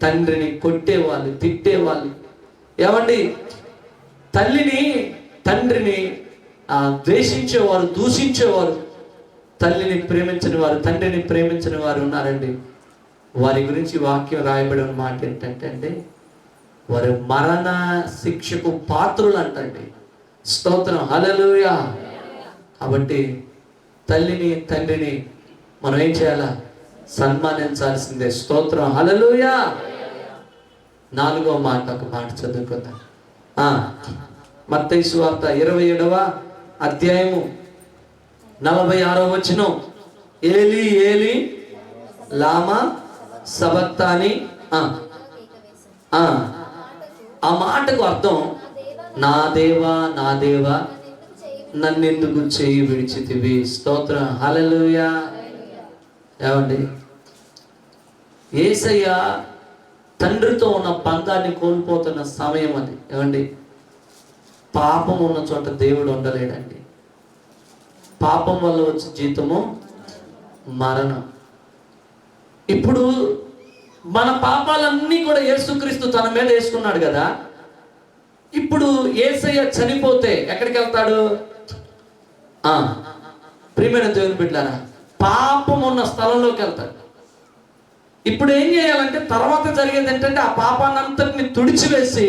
తండ్రిని కొట్టేవాళ్ళు, తిట్టేవాళ్ళు. ఏమండి, తల్లిని తండ్రిని ద్వేషించేవారు, దూషించేవారు, తల్లిని ప్రేమించని వారు, తండ్రిని ప్రేమించని వారు ఉన్నారండి. వారి గురించి వాక్యం రాయబడిన మాట ఏంటంటే అండి, వారు మరణ శిక్షకు పాత్రులు అంటండి. స్తోత్రం, హల్లెలూయా. కాబట్టి తల్లిని తండ్రిని మనం ఏం చేయాలా? సన్మానించాల్సిందే. స్తోత్రం, హల్లెలూయా. 4వ మాట, ఒక మాట చదువుకుందాం. మత్తయి సువార్త 27వ అధ్యాయము 46వ వచనం. ఏలి ఏలి లామా సబక్తాని. ఆ మాటకు అర్థం, నా దేవా నా దేవా నన్నెందుకు చేయి విడిచితివి. స్తోత్రం, హల్లెలూయా. ఏమండి, యేసయ్య తండ్రితో ఉన్న బంధాన్ని కోల్పోతున్న సమయం అది. ఏమండి, పాపం ఉన్న చోట దేవుడు ఉండలేడండి. పాపం వల్ల వచ్చే జీతము మరణం. ఇప్పుడు మన పాపాలన్నీ కూడా యేసుక్రీస్తు తన మీద వేసుకున్నాడు కదా. ఇప్పుడు యేసయ్య చనిపోతే ఎక్కడికి వెళ్తాడు? ప్రియమైన దేవుని బిడ్డలారా, పాపం ఉన్న స్థలంలోకి వెళ్తాడు. ఇప్పుడు ఏం చేయాలంటే తర్వాత జరిగేది ఏంటంటే ఆ పాపాన్ని అంతటిని తుడిచివేసి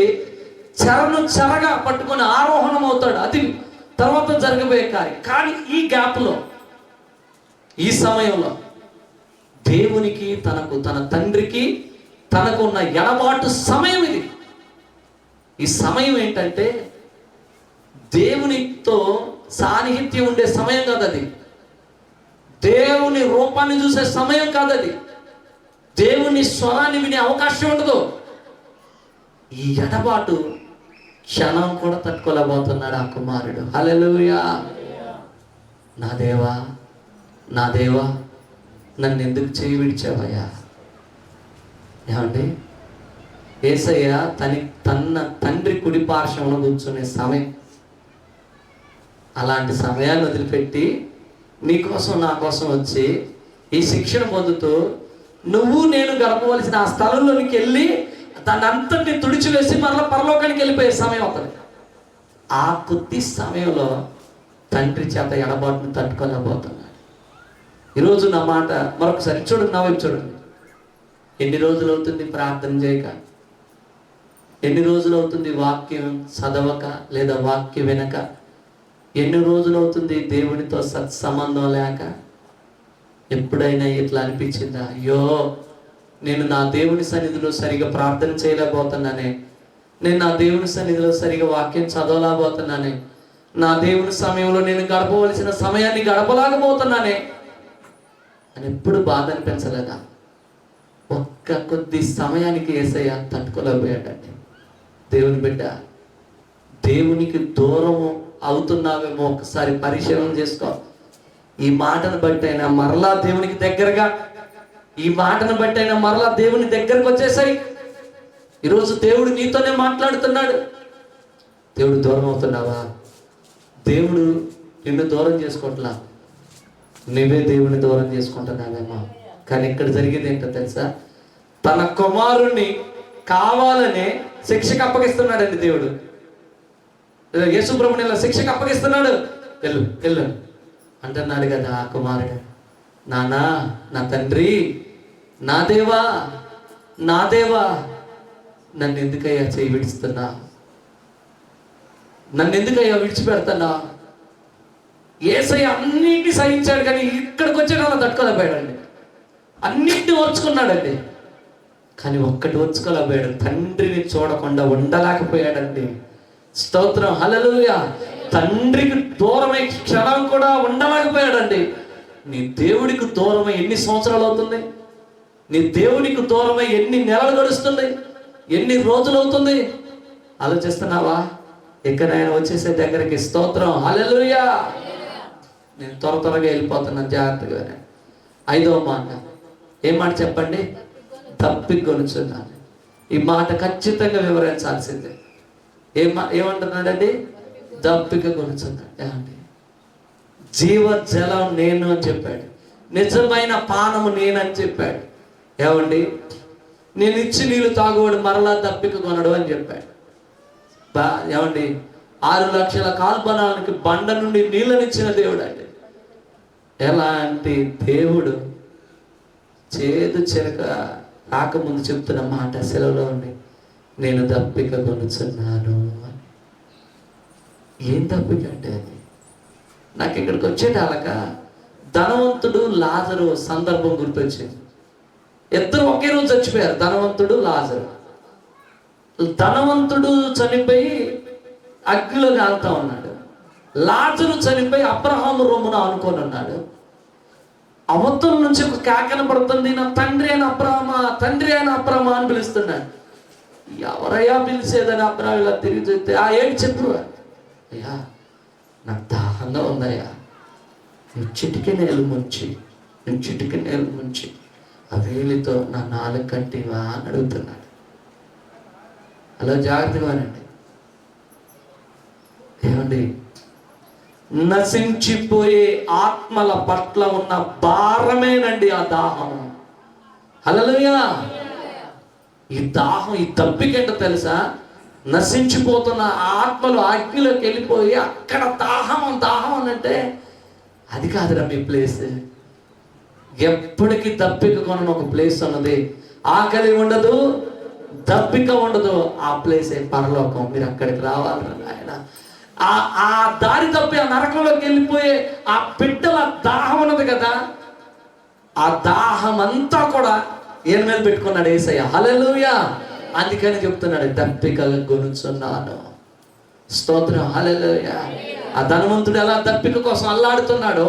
చెరను చెరగా పట్టుకొని ఆరోహణం అవుతాడు. అది తర్వాత జరగబోయే కార్యం. కానీ ఈ గ్యాప్లో, ఈ సమయంలో దేవునికి తనకు, తన తండ్రికి తనకు ఉన్న ఎడబాటు సమయం ఇది. ఈ సమయం ఏంటంటే దేవునితో సాన్నిహిత్యం ఉండే సమయం కాదు అది. దేవుని రూపాన్ని చూసే సమయం కాదు అది. దేవుని స్వరాన్ని వినే అవకాశం ఉండదు. ఈ ఎడబాటు క్షణం కూడా తట్టుకోలేకపోతున్నాడు ఆ కుమారుడు. హల్లెలూయా. నా దేవా నా దేవా నన్ను ఎందుకు చేయి విడిచావయ్యా. ఏమండి, యేసయ్య తన తండ్రి కుడి పార్శ్వమున కూర్చునే సమయం. అలాంటి సమయాన్ని వదిలిపెట్టి నీకోసం నా కోసం వచ్చి ఈ శిక్షణ పొందుతూ నువ్వు నేను గడపవలసిన ఆ స్థలంలోనికి వెళ్ళి దాన్ని అంతటిని తుడిచివేసి మరలా పరలోకానికి వెళ్ళిపోయే సమయం అవుతుంది. ఆ కొద్ది సమయంలో తండ్రి చేత ఎడబాటును తట్టుకోలేకపోతున్నాడు. ఈరోజు నా మాట మరొకసారి చూడండి, నా వైపు చూడండి. ఎన్ని రోజులు అవుతుంది ప్రార్థన చేయక? ఎన్ని రోజులు అవుతుంది వాక్యం చదవక లేదా వాక్యం వినక? ఎన్ని రోజులు అవుతుంది దేవునితో సత్సంబంధం లేక? ఎప్పుడైనా ఇట్లా అనిపించిందా, అయ్యో నేను నా దేవుని సన్నిధిలో సరిగా ప్రార్థన చేయలేకపోతున్నానే, నేను నా దేవుని సన్నిధిలో సరిగా వాక్యం చదవలేకపోతున్నానే, నా దేవుని సమయంలో నేను గడపవలసిన సమయాన్ని గడపలేకపోతున్నానే అని ఎప్పుడు బాధ అనిపించలేదా? ఒక్క కొద్ది సమయానికి యేసయ్య తట్టుకోలేకపోయాడండి. దేవుని బిడ్డ, దేవునికి దూరము అవుతున్నావేమో ఒకసారి పరిశీలన చేసుకో. ఈ మాటను బట్టి అయినా మరలా దేవునికి దగ్గరగా, ఈ మాటను బట్టి అయినా మరలా దేవుని దగ్గరకు వచ్చేసాయి. ఈరోజు దేవుడు నీతోనే మాట్లాడుతున్నాడు. దేవుడు దూరం అవుతున్నావా? దేవుడు నిన్ను దూరం చేసుకోవట్లా, నువ్వే దేవుని దూరం చేసుకుంటున్నావేమో. కానీ ఇక్కడ జరిగేది ఏంటో తెలుసా? తన కుమారుణ్ణి కావాలనే శిక్షకు అప్పగిస్తున్నాడండి దేవుడు. యేసు ప్రభుని ఇలా శిక్షకు అప్పగిస్తున్నాడు. వెళ్ళు వెళ్ళు అంటున్నాడు కదా ఆ కుమారుడు. నానా, నా తండ్రి, నా దేవా, నా దేవా, నన్ను ఎందుకయ్యా చేయి విడుస్తున్నా? నన్ను ఎందుకయ్యా విడిచిపెడుతున్నా? యేసయ్య అన్నిటినీ సహించాడు, కానీ ఇక్కడికి వచ్చేటప్పుడు తట్టుకోలేకపోయాడండి. అన్నిటిని ఓర్చుకున్నాడండి, కానీ ఒక్కటి ఓర్చుకోలేకపోయాడు. తండ్రిని చూడకుండా ఉండలేకపోయాడండి. స్తోత్రం, హల్లెలూయా. తండ్రికి దూరమై క్షణం కూడా ఉండలేకపోయాడండి. నీ దేవుడికి దూరమై ఎన్ని సంవత్సరాలు అవుతుంది? నీ దేవుడికి దూరమై ఎన్ని నెలలు గడుస్తుంది? ఎన్ని రోజులు అవుతుంది? ఆలోచిస్తున్నావా? ఇక్కడ ఆయన వచ్చేసే దగ్గరికి. స్తోత్రం, హల్లెలూయా. నేను త్వరగా వెళ్ళిపోతున్నాను, జాగ్రత్తగా. 5వ మాట ఏం మాట చెప్పండి? తప్పికొనుచున్నాను. ఈ మాట ఖచ్చితంగా వివరించాల్సిందే. ఏమంటున్నాడండి? దప్పిక కొనుచున్నాడు. ఏమండి? జీవ జలం నేను అని చెప్పాడు, నిజమైన పానము నేనని చెప్పాడు. ఏమండి? నేను ఇచ్చి నీళ్ళు తాగువాడు మరలా దప్పిక కొనడు అని చెప్పాడు. ఏమండి? 6 లక్షల కాల్బనానికి బండ నుండి నీళ్ళనిచ్చిన దేవుడు అండి. ఎలాంటి దేవుడు! చేదు చెరక రాకముందు చెప్తున్న మాట సెలవులో ఉండి, నేను దప్పిక కొనుచున్నాను. ఏం దప్పిక అంటే అది? నాకు ఇక్కడికి వచ్చేటాలక ధనవంతుడు లాజరు సందర్భం గుర్తొచ్చింది. ఇద్దరు ఒకే రోజు చచ్చిపోయారు, ధనవంతుడు లాజరు. ధనవంతుడు చనిపోయి అగ్నిలో కాలుతా ఉన్నాడు. లాజరు చనిపోయి అబ్రహాము రొమ్మున ఆనుకొని ఉన్నాడు. అవతల నుంచి ఒక కేకన పడుతుంది, నా తండ్రి అయిన అబ్రహామా, తండ్రి అయిన అబ్రహామా అని పిలుస్తున్నాడు. ఎవరయ్యా పిలిచేదని అబ్రహాం ఇలా తిరిగి చూస్తే, ఏంటి చెప్పు? అయ్యా, నాకు దాహంగా ఉందయ్యా, నువ్వు చిటికి నేలు ముంచి ఆ వేలితో నా నాలుగు కంటివా అని అడుగుతున్నాడు. అలా జాగ్రత్తగానండి. ఏమండి? నశించిపోయే ఆత్మల పట్ల ఉన్న భారమేనండి ఆ దాహం. హల్లెలూయా. ఈ దాహం, ఈ దప్పికేంటో తెలుసా? నశించిపోతున్న ఆత్మలు అగ్నిలోకి వెళ్ళిపోయి అక్కడ దాహం అంటే అది కాదురా మీ ప్లేస్. ఎప్పటికీ దప్పిక కొనని ఒక ప్లేస్ ఉన్నది. ఆకలి ఉండదు, దప్పిక ఉండదు. ఆ ప్లేసే పరలోకం. మీరు అక్కడికి రావాలి ఆయన. ఆ దారి తప్పి ఆ నరకంలోకి వెళ్ళిపోయే ఆ బిడ్డల దాహం ఉన్నది కదా, ఆ దాహం అంతా కూడా ఏం మీద పెట్టుకున్నాడు యేసయ్య. హల్లెలూయా. అందుకని చెప్తున్నాడు, దప్పిక కొనుచున్నాను. స్తోత్రం, హల్లెలూయా. ఆ ధనవంతుడు ఎలా దప్పిక కోసం అల్లాడుతున్నాడో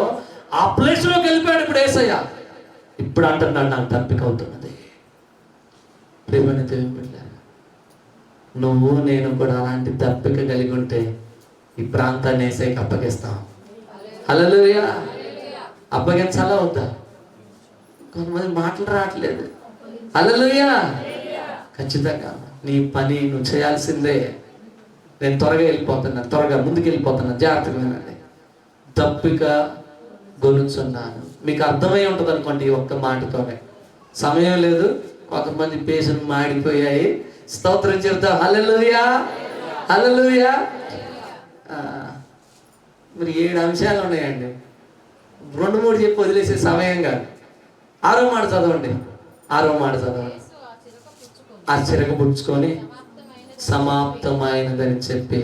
ఆ ప్లేస్లోకి వెళ్ళిపోయాడు ఇప్పుడు యేసయ్య. ఇప్పుడు అంటున్నాడు, నాకు దప్పిక అవుతున్నది. ప్రేమని దేవుని బిడ్డ, నువ్వు నేను కూడా అలాంటి దప్పిక కలిగి ఉంటే ఈ ప్రాంతాన్ని యేసయ్యకి అప్పగిస్తాం. హల్లెలూయా. అప్పగించాలా వద్దా? కొంతమంది మాటలు రావట్లేదు. హల్లెలూయా. ఖచ్చితంగా నీ పని నువ్వు చేయాల్సిందే. నేను త్వరగా ముందుకు వెళ్ళిపోతున్నాను, జాగ్రత్తగా వినండి. దప్పిక గొనుచున్నాను. మీకు అర్థమై ఉంటుంది అనుకోండి ఈ ఒక్క మాటతోనే. సమయం లేదు, కొంతమంది పేజీలు మాడిపోయాయి. స్తోత్రం చెప్తాం. హల్లెలూయా, హల్లెలూయా. మరి 7 అంశాలు ఉన్నాయండి. 2-3 చెప్పి వదిలేసే సమయం కాదు. 6వ మాట చదవండి. ఆ చిరక పుచ్చుకొని సమాప్తమైనదని చెప్పి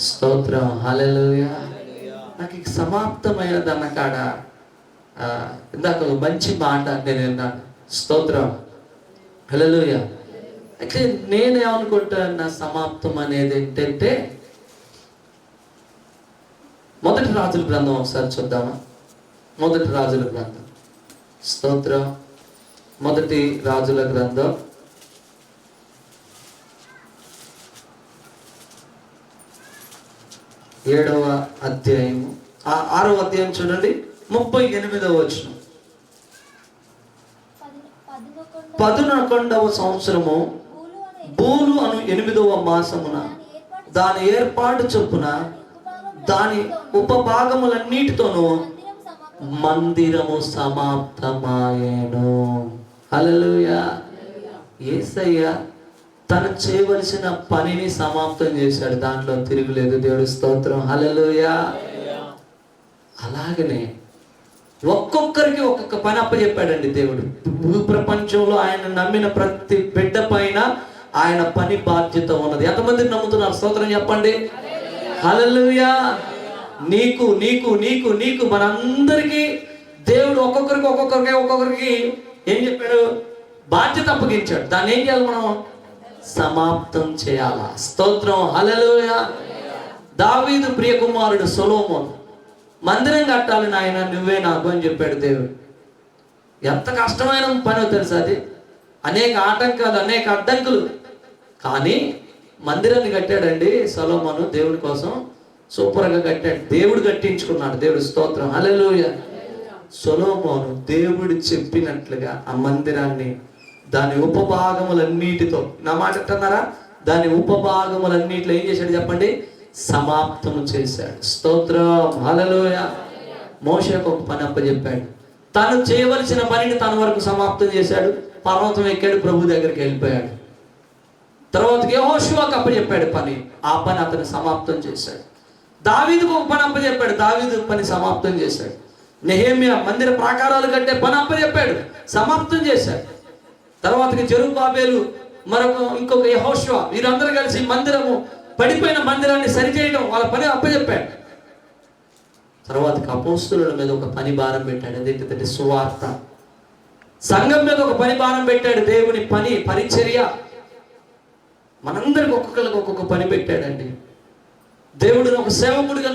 స్తోత్రం. హల్లెలూయా. నాకు ఇక సమాప్తమైనది అన్న కాడ ఇందాక ఒక మంచి మాట నేను విన్నాను. స్తోత్రం. హల్లెలూయా. అయితే నేనేమనుకుంటున్నా సమాప్తం అనేది ఏంటంటే, మొదటి రాజుల గ్రంథం ఒకసారి చూద్దామా? మొదటి రాజుల గ్రంథం. స్తోత్రం. మొదటి రాజుల గ్రంథం 7వ అధ్యాయము 6వ అధ్యాయం చూడండి, 38వ వచనం. 11వ సంవత్సరము బూలు అను 8వ మాసమున దాని ఏర్పాటు చొప్పున దాని ఉపభాగములన్నిటితోనూ మందిరము సమాప్తమాయెను. హల్లెలూయా. యేసయ్య తను చేయవలసిన పనిని సమాప్తం చేశాడు, దాంట్లో తిరుగులేదు. దేవుడి స్తోత్రం. హల్లెలూయా. అలాగనే ఒక్కొక్కరికి ఒక్కొక్క పని అప్పచెప్పాడండి దేవుడు. భూప్రపంచంలో ఆయన నమ్మిన ప్రతి బిడ్డ పైన ఆయన పని బాధ్యత ఉన్నది. ఎంతమందిని నమ్ముతున్నారు? స్తోత్రం చెప్పండి. హల్లెలూయా. నీకు నీకు నీకు నీకు మనందరికీ దేవుడు ఒక్కొక్కరికి ఏం చెప్పాడు? బాధ్యత అప్పగించాడు. దాన్ని ఏం చేయాలి? మనం సమాప్తం చేయాలా? స్తోత్రం. హల్లెలూయా. దావీదు ప్రియ కుమారుడు సొలొమోను మందిరం కట్టాలి నాయన, నువ్వే నాకు అని చెప్పాడు దేవుడు. ఎంత కష్టమైన పని తెలుసా అది? అనేక ఆటంకాలు, అనేక అడ్డంకులు. కానీ మందిరాన్ని కట్టాడండి సొలొమోను. దేవుడి కోసం సూపర్గా కట్టాడు. దేవుడు కట్టించుకున్నాడు. దేవుడు స్తోత్రం. హల్లెలూయా. సొలొమోను దేవుడు చెప్పినట్లుగా ఆ మందిరాన్ని దాని ఉపభాగములన్నిటితో, నా మాట అంటున్నారా, దాని ఉపభాగములన్నిటిలో ఏం చేశాడు చెప్పండి? సమాప్తము చేశాడు. స్తోత్రం. హల్లెలూయా. మోషేకు ఒక పని అప్పచెప్పాడు. తను చేయవలసిన పనిని తన వరకు సమాప్తం చేశాడు. పర్వతం ఎక్కాడు, ప్రభు దగ్గరికి వెళ్ళిపోయాడు. తర్వాత యెహోషువకు అప్పచెప్పాడు పని, ఆ పని అతను సమాప్తం చేశాడు. దావీదుకు ఒక పని అప్పచెప్పాడు, దావీదు పని సమాప్తం చేశాడు. నెహెమ్యా మందిర ప్రాకారాలు కట్టే పని అప్పచెప్పాడు, సమాప్తం చేశాడు. తర్వాతకి జెరుబ్బాబెలు, ఇంకొక యెహోషువ, వీరందరూ కలిసి మందిరము, పడిపోయిన మందిరాన్ని సరిచేయడం వాళ్ళ పని అప్పచెప్పాడు. తర్వాతకి అపోస్తలుల మీద ఒక పని భారం పెట్టాడు. అదేంటంటే సువార్త. సంఘం మీద ఒక పని భారం పెట్టాడు. దేవుని పని, పరిచర్య. మనందరికి ఒక్కొక్కరికి ఒక్కొక్క పని పెట్టాడండి దేవుడు. ఒక సేవకుడిగా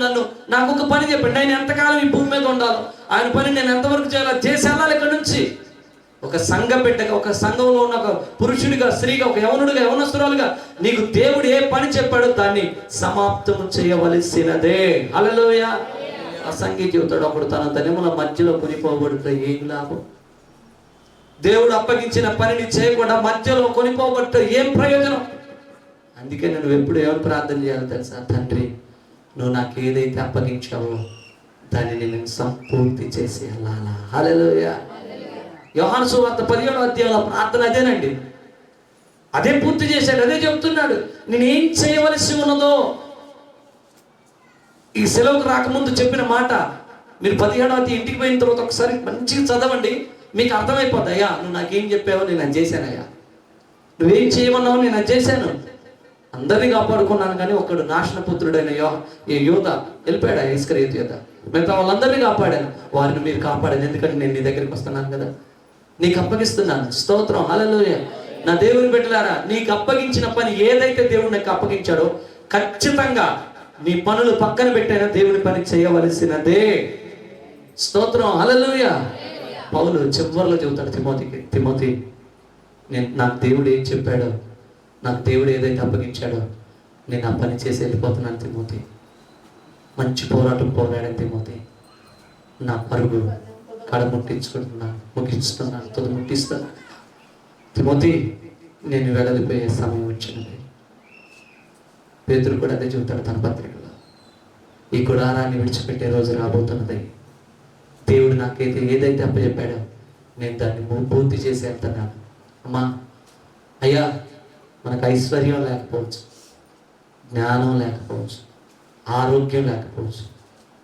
నాకు ఒక పని చెప్పండి. నేను ఎంతకాలం ఈ భూమి మీద ఉండాలో, ఆయన పని నేను ఎంతవరకు చేయాలో చేసి వెళ్ళాలి ఇక్కడ నుంచి. ఒక సంఘ బిడ్డగా, ఒక సంఘంలో ఉన్న ఒక పురుషుడిగా, స్త్రీగా, ఒక యవనుడిగా, యవనస్తురాలుగా నీకు దేవుడు ఏ పని చెప్పాడో దాన్ని సమాప్తం చేయవలసినదే. హల్లెలూయా. అసంగి జీవితాడు అప్పుడు తన ధనముల మధ్యలో కొనిపోబడితే ఏం లాభం? దేవుడు అప్పగించిన పనిని చేయకుండా మధ్యలో కొనిపోబడితే ఏం ప్రయోజనం? అందుకే నువ్వు ఎప్పుడు ఎవరు ప్రార్థన చేయాలో తెలుసా? తండ్రి, నువ్వు నాకు ఏదైతే అప్పగించావో దాన్ని నేను సంపూర్తి చేసి వెళ్ళాలా. హల్లెలూయా. యోహాను సువార్త 17వ అధ్యాయంలో ప్రార్థన అదేనండి. అదే పూర్తి చేశాడు. అదే చెప్తున్నాడు. నేను ఏం చేయవలసి ఉన్నదో ఈ సెలవుకు రాకముందు చెప్పిన మాట మీరు 17వ అధ్యాయం ఇంటికి పోయిన తర్వాత ఒకసారి మంచిగా చదవండి. మీకు అర్థమైపోద్ది. అయ్యా నువ్వు నాకేం చెప్పావో నేను అది చేశానయ్యా, నువ్వేం చేయమన్నావో నేను అది చేశాను. అందరినీ కాపాడుకున్నాను, కానీ ఒకడు నాశనపుత్రుడైన యోధ వెళ్ళిపోయాడు, ఇస్కరియోతు యోధ. మిగతా వాళ్ళందరినీ కాపాడాను, వారిని మీరు కాపాడాను. ఎందుకంటే నేను నీ దగ్గరికి వస్తున్నాను కదా, నీకు అప్పగిస్తున్నాను. స్తోత్రం. హల్లెలూయా. నా దేవుని బిడ్డలారా, నీకు అప్పగించిన పని ఏదైతే దేవుడు నాకు అప్పగించాడో ఖచ్చితంగా నీ పనులు పక్కన పెట్టైనా దేవుని పని చేయవలసినదే. స్తోత్రం. హల్లెలూయా. పౌలు చివరిలో చెబుతాడు తిమోతి, నాకు దేవుడు ఏం చెప్పాడో, నాకు దేవుడు ఏదైతే అప్పగించాడో నేను ఆ పని చేసి వెళ్ళిపోతున్నాను తిమోతి. మంచి పోరాటం పోరాడాను తిమోతి. నా పరుగు ముగిస్తున్నాను, తుది ముట్టిస్తున్నాను తిమోతి. నేను వెడలిపోయే సమయం వచ్చినది. పేతురు కూడా అదే చెబుతాడు తన పత్రికలో. ఈ గుడారాన్ని విడిచిపెట్టే రోజు రాబోతున్నది. దేవుడు నాకైతే ఏదైతే అప్పచెప్పాడో నేను దాన్ని పూర్తి చేసి వెళ్తున్నాను. అమ్మా, అయ్యా, మనకు ఐశ్వర్యం లేకపోవచ్చు, జ్ఞానం లేకపోవచ్చు, ఆరోగ్యం లేకపోవచ్చు,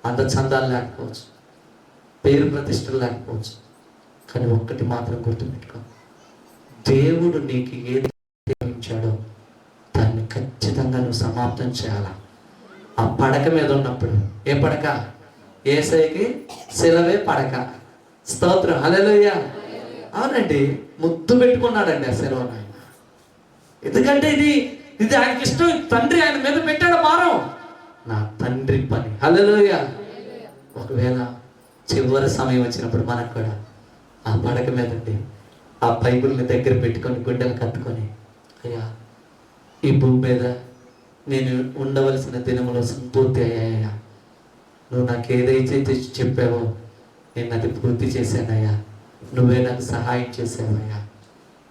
అందచందాలు లేకపోవచ్చు, పేరు ప్రతిష్టలు లేకపోవచ్చు, కానీ ఒక్కటి మాత్రం గుర్తుపెట్టుకో, దేవుడు నీకు ఏది ఇచ్చాడో దాన్ని ఖచ్చితంగా నువ్వు సమాప్తం చేయాలా. ఆ పడక మీద ఉన్నప్పుడు, ఏ పడక? యేసయ్యకి శిలవే పడక. స్తోత్రం, హల్లెలూయా. అవునండి, ముద్దు పెట్టుకున్నాడండి ఆ శిలువను ఆయన. ఎందుకంటే ఇది ఆయనకి ఇష్టం. తండ్రి ఆయన మీద పెట్టాడు భారం, నా తండ్రి పని. హల్లెలూయా. ఒకవేళ చివరి సమయం వచ్చినప్పుడు మనకు కూడా ఆ పడక మీద ఉండి ఆ బైబిల్ని దగ్గర పెట్టుకొని గుండెలు కట్టుకొని, అయ్యా ఈ భూమి మీద నేను ఉండవలసిన దినములు సంపూర్తి అయ్యాయ్యా, నువ్వు నాకు ఏదైతే చెప్పావో నేను అది పూర్తి చేశానయ్యా, నువ్వే నాకు సహాయం చేసావయ్యా,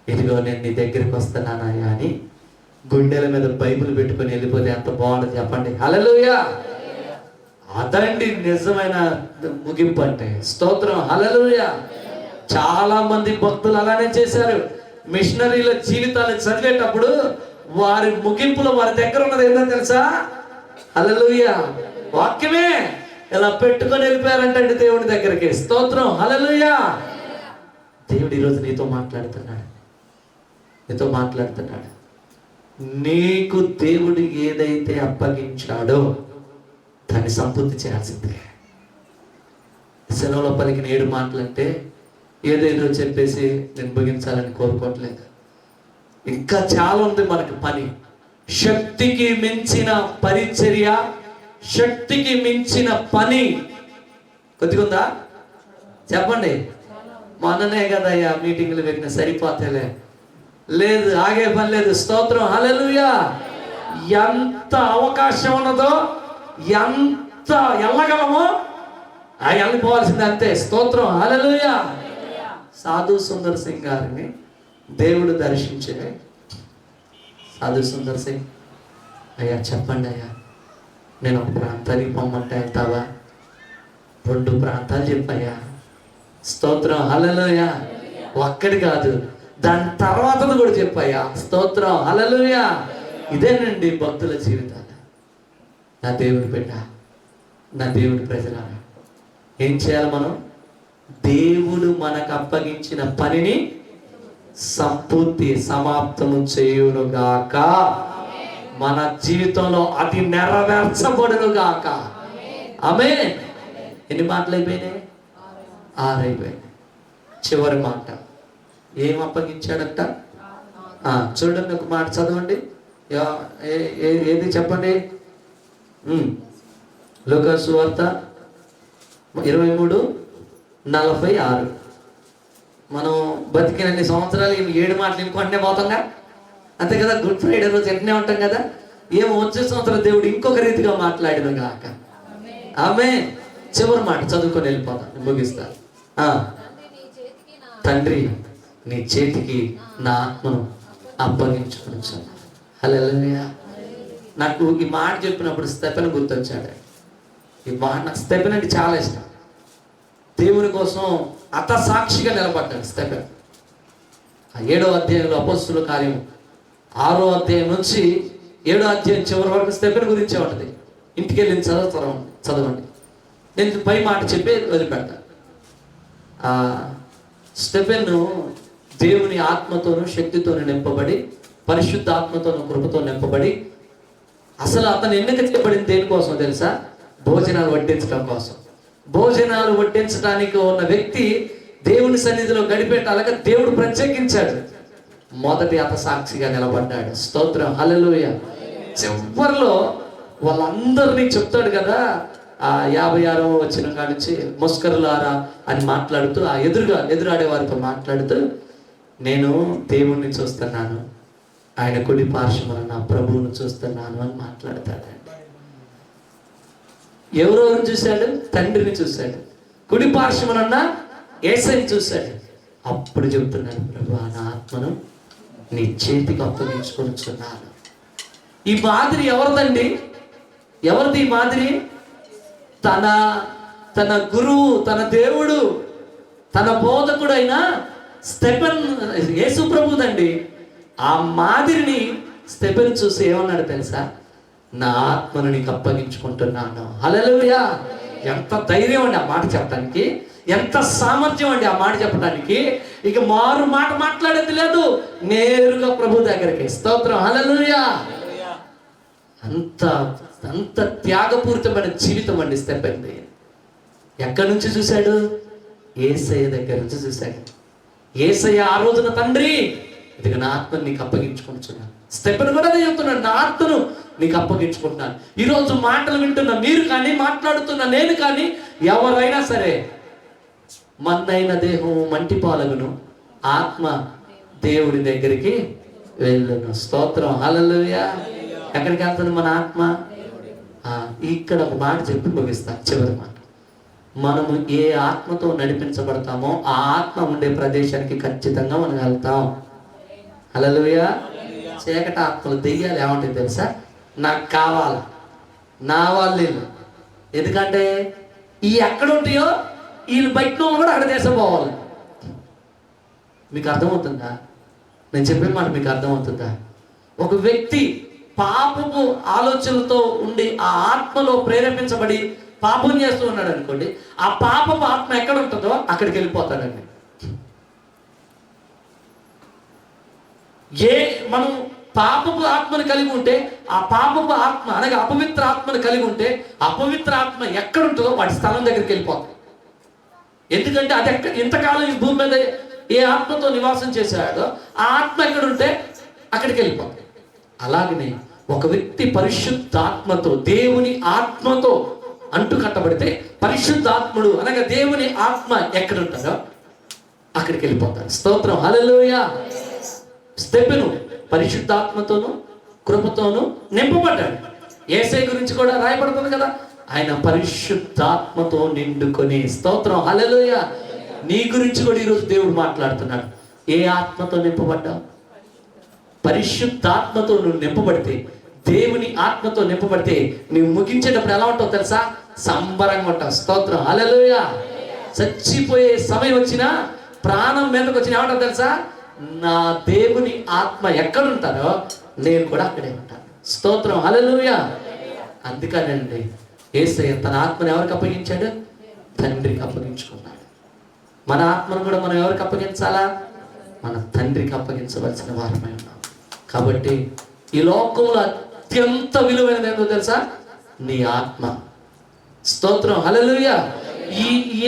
ఇదిగో నేను నీ దగ్గరికి వస్తున్నానయ్యా అని గుండెల మీద బైబిల్ పెట్టుకొని వెళ్ళిపోతే ఎంత బాగుంటుంది చెప్పండి. హల్లెలూయా. అదండి నిజమైన ముగింపు అంటే. స్తోత్రం, హల్లెలూయా. చాలా మంది భక్తులు అలానే చేశారు. మిషనరీల జీవితాలు చదివేటప్పుడు వారి ముగింపులో వారి దగ్గర ఉన్నది ఏంటో తెలుసా? హల్లెలూయా. వాక్యమే ఇలా పెట్టుకొని వెళ్ళిపోయారంటండి దేవుడి దగ్గరికి. స్తోత్రం, హల్లెలూయా. దేవుడు ఈరోజు నీతో మాట్లాడుతున్నాడు. నీకు దేవుడు ఏదైతే అప్పగించాడో దాన్ని సంపూర్తి చేయాల్సిందే. సెలవులో పలికిన 7 మాటలంటే ఏదేదో చెప్పేసి నేను ముగించాలని కోరుకోవట్లేదు. ఇంకా చాలా ఉంది మనకి పని. శక్తికి మించిన పరిచర్య, శక్తికి మించిన పని కొద్దిగా ఉందా చెప్పండి. మొన్ననే కదయ్యా మీటింగ్లు పెట్టిన, సరిపోతేలే, లేదు ఆగే పని లేదు. స్తోత్రం, హల్లెలూయా. ఎంత అవకాశం ఉన్నదో, ఎంత వెళ్ళగలమో వెళ్ళిపోవాల్సింది అంతే. స్తోత్రం, హల్లెలూయా. సాధు సుందర్ సింగ్ గారిని దేవుడు దర్శించే, సాధు సుందర్ సింగ్, అయ్యా చెప్పండి అయ్యా, నేను ఒక ప్రాంతానికి పొమ్మంటే వెళ్తావా? 2 ప్రాంతాలు చెప్పయ్యా. స్తోత్రం, హల్లెలూయా. ఒక్కటి కాదు, దాని తర్వాతది కూడా చెప్పయ్యా. స్తోత్రం, హల్లెలూయా. ఇదేనండి భక్తుల జీవితాలు. నా దేవుడి బిడ్డ, నా దేవుడి ప్రజలారా, ఏం చేయాలి మనం? దేవుడు మనకు అప్పగించిన పనిని సమాప్తము చేయునుగాక. మన జీవితంలో అది నెరవేర్చబడునుగాక. ఆమేన్. ఎన్ని మాటలు అయిపోయినాయి? 6 అయిపోయినాయి. చివరి మాట ఏం అప్పగించాడంట? చూడండి, ఒక మాట చదవండి. ఏది చెప్పండి? లూకా సువార్త 23:46. మనం బతికినన్ని సంవత్సరాలు 7 మాటలు ఇంకొంటే పోతాంగా, అంతే కదా. గుడ్ ఫ్రైడే రోజు వెంటనే ఉంటాం కదా. ఏమో వచ్చే సంవత్సరం దేవుడు ఇంకొక రీతిగా మాట్లాడిన గాక. ఆమేన్. చివరి మాట చదువుకొని వెళ్ళిపోతాం, ముగిస్తా. తండ్రి నీ చేతికి నా ఆత్మను అప్పగించుకుని. హల్లెలూయా. నాకు ఈ మాట చెప్పినప్పుడు స్తెఫెను గుర్తొచ్చాడు. ఈ మాట, నాకు స్తెఫెను అంటే చాలా ఇష్టం. దేవుని కోసం అతసాక్షిగా నిలబడ్డాడు స్తెఫెను. 7వ అధ్యాయంలో అపోస్తుల కార్యం 6వ అధ్యాయం నుంచి 7వ అధ్యాయం చివరి వరకు స్తెఫెను గురించే ఉంటుంది. ఇంటికి వెళ్ళి చదవండి. నేను పై మాట చెప్పి వదిలిపెడతాను. స్టెఫెను దేవుని ఆత్మతోనూ శక్తితోనూ నింపబడి, పరిశుద్ధ ఆత్మతోనూ కృపతో నింపబడి, అసలు అతను ఎన్నిక చేయబడింది దేనికోసం తెలుసా? భోజనాలు వడ్డించడం కోసం. భోజనాలు వడ్డించడానికి ఉన్న వ్యక్తి దేవుని సన్నిధిలో గడిపేటాలుగా దేవుడు ప్రత్యేకించాడు. మొదటి అతసాక్షిగా నిలబడ్డాడు. స్తోత్రం, హల్లెలూయా. చివరిలో వాళ్ళందరినీ చెప్తాడు కదా. 56వ వచనం కానించి ముస్కరులారా అని మాట్లాడుతూ, ఎదురాడే వారితో మాట్లాడుతూ, నేను దేవుణ్ణి చూస్తున్నాను, ఆయన కుడి పార్శ్వమున నా ప్రభువును చూస్తున్నాను అని మాట్లాడతాడండి. ఎవరెవరిని చూశాడు? తండ్రిని చూశాడు. కుడి పార్శ్వమున యేసయ్యని చూశాడు. అప్పుడు చెబుతున్నాడు, ప్రభువా నా ఆత్మను నీ చేతికి అప్పగించుకొనిచున్నాను. ఈ మాదిరి ఎవరిదండి? ఎవరిది ఈ మాదిరి? తన గురువు, తన దేవుడు, తన బోధకుడైన స్టెఫెన్, యేసు ప్రభుదండి. ఆ మాదిరిని స్టెఫెన్ చూసి ఏమన్నాడు తెలుసా? నా ఆత్మను నీకు అప్పగించుకుంటున్నాను. హల్లెలూయా. ఎంత ధైర్యం అండి ఆ మాట చెప్పడానికి, ఎంత సామర్థ్యం అండి ఆ మాట చెప్పడానికి. ఇక మారు మాట మాట్లాడేది లేదు, నేరుగా ప్రభు దగ్గరికి. స్తోత్రం, హల్లెలూయా. అంత అంత త్యాగపూరితమైన జీవితం అండి స్టెఫెన్ది. ఎక్కడి నుంచి చూశాడు? యేసయ్య దగ్గర నుంచి చూశాడు. యేసయ్య ఆ రోజున తండ్రి ఇదిగో నా ఆత్మను నీకు అప్పగించుకుంటున్నాను. స్టెఫెన్ కూడా అదే చెప్తున్నాడు, నా ఆత్మను నీకు అప్పగించుకుంటున్నాను. ఈరోజు మాటలు వింటున్న మీరు కానీ, మాట్లాడుతున్న నేను కానీ, ఎవరైనా సరే మన్నైన దేహం మంటి పాలగును, ఆత్మ దేవుడి దగ్గరికి వెళ్ళును. స్తోత్రం, హల్లెలూయా. ఎక్కడికి వెళ్తుంది మన ఆత్మ? ఇక్కడ ఒక మాట చెప్పి ముగిస్తా, చివరి మాట. మనము ఏ ఆత్మతో నడిపించబడతామో ఆ ఆత్మ ఉండే ప్రదేశానికి ఖచ్చితంగా మనం వెళ్తాం. హల్లెలూయా. చీకటి ఆత్మలు, దెయ్యాలు ఏమంటాయి తెలుసా? నాకు కావాలి, నా వాళ్ళు. ఎందుకంటే ఈ ఎక్కడ ఉంటాయో వీళ్ళు బయట కూడా అక్కడ దేశం పోవాలి. మీకు అర్థమవుతుందా? నేను చెప్పిన మాట మీకు అర్థమవుతుందా? ఒక వ్యక్తి పాపపు ఆలోచనలతో ఉండి ఆ ఆత్మలో ప్రేరేపించబడి పాపం చేస్తూ ఉన్నాడు అనుకోండి, ఆ పాపపు ఆత్మ ఎక్కడ ఉంటుందో అక్కడికి వెళ్ళిపోతాడండి. మనం పాపపు ఆత్మను కలిగి ఉంటే, ఆ పాపపు ఆత్మ అనగా అపవిత్ర ఆత్మను కలిగి ఉంటే, అపవిత్ర ఆత్మ ఎక్కడ ఉంటుందో వాటి స్థలం దగ్గరికి వెళ్ళిపోతుంది. ఎందుకంటే అది ఇంతకాలం ఈ భూమి మీద ఏ ఆత్మతో నివాసం చేశాడో ఆ ఆత్మ ఎక్కడ ఉంటే అక్కడికి వెళ్ళిపోతుంది. అలాగనే ఒక వ్యక్తి పరిశుద్ధాత్మతో, దేవుని ఆత్మతో అంటు కట్టబడితే, పరిశుద్ధాత్ముడు అనగా దేవుని ఆత్మ ఎక్కడ ఉంటాడో అక్కడికి వెళ్ళిపోతాడు. స్తోత్రం, హల్లెలూయా. స్టెఫెను పరిశుద్ధాత్మతోను కృపతోను నింపబడ్డాడు. యేసయ్య గురించి కూడా రాయబడుతుంది కదా, ఆయన పరిశుద్ధాత్మతో నిండుకొని. స్తోత్రం, హల్లెలూయా. నీ గురించి కూడా ఈరోజు దేవుడు మాట్లాడుతున్నాడు. ఏ ఆత్మతో నింపబడ్డావు? పరిశుద్ధాత్మతో నువ్వు నింపబడితే, దేవుని ఆత్మతో నింపబడితే నువ్వు ముగించేటప్పుడు ఎలా ఉంటావు తెలుసా? సంబరంగా ఉంటావు. స్తోత్రం, హల్లెలూయా. చచ్చిపోయే సమయం వచ్చినా, ప్రాణం మీదకి వచ్చిన ఏమంటావు తెలుసా? నా దేవుని ఆత్మ ఎక్కడ ఉంటారో నేను కూడా అక్కడే ఉంటాను. స్తోత్రం, హల్లెలూయా. అందుకనండి యేసయ్య తన ఆత్మను ఎవరికి అప్పగించాడు? తండ్రికి అప్పగించుకున్నాడు. మన ఆత్మను కూడా మనం ఎవరికి అప్పగించాలా? మన తండ్రికి అప్పగించవలసిన వారమై ఉన్నాం. కాబట్టి ఈ లోకంలో అత్యంత విలువైనది ఏంటో తెలుసా? నీ ఆత్మ. స్తోత్రం, హల్లెలూయా.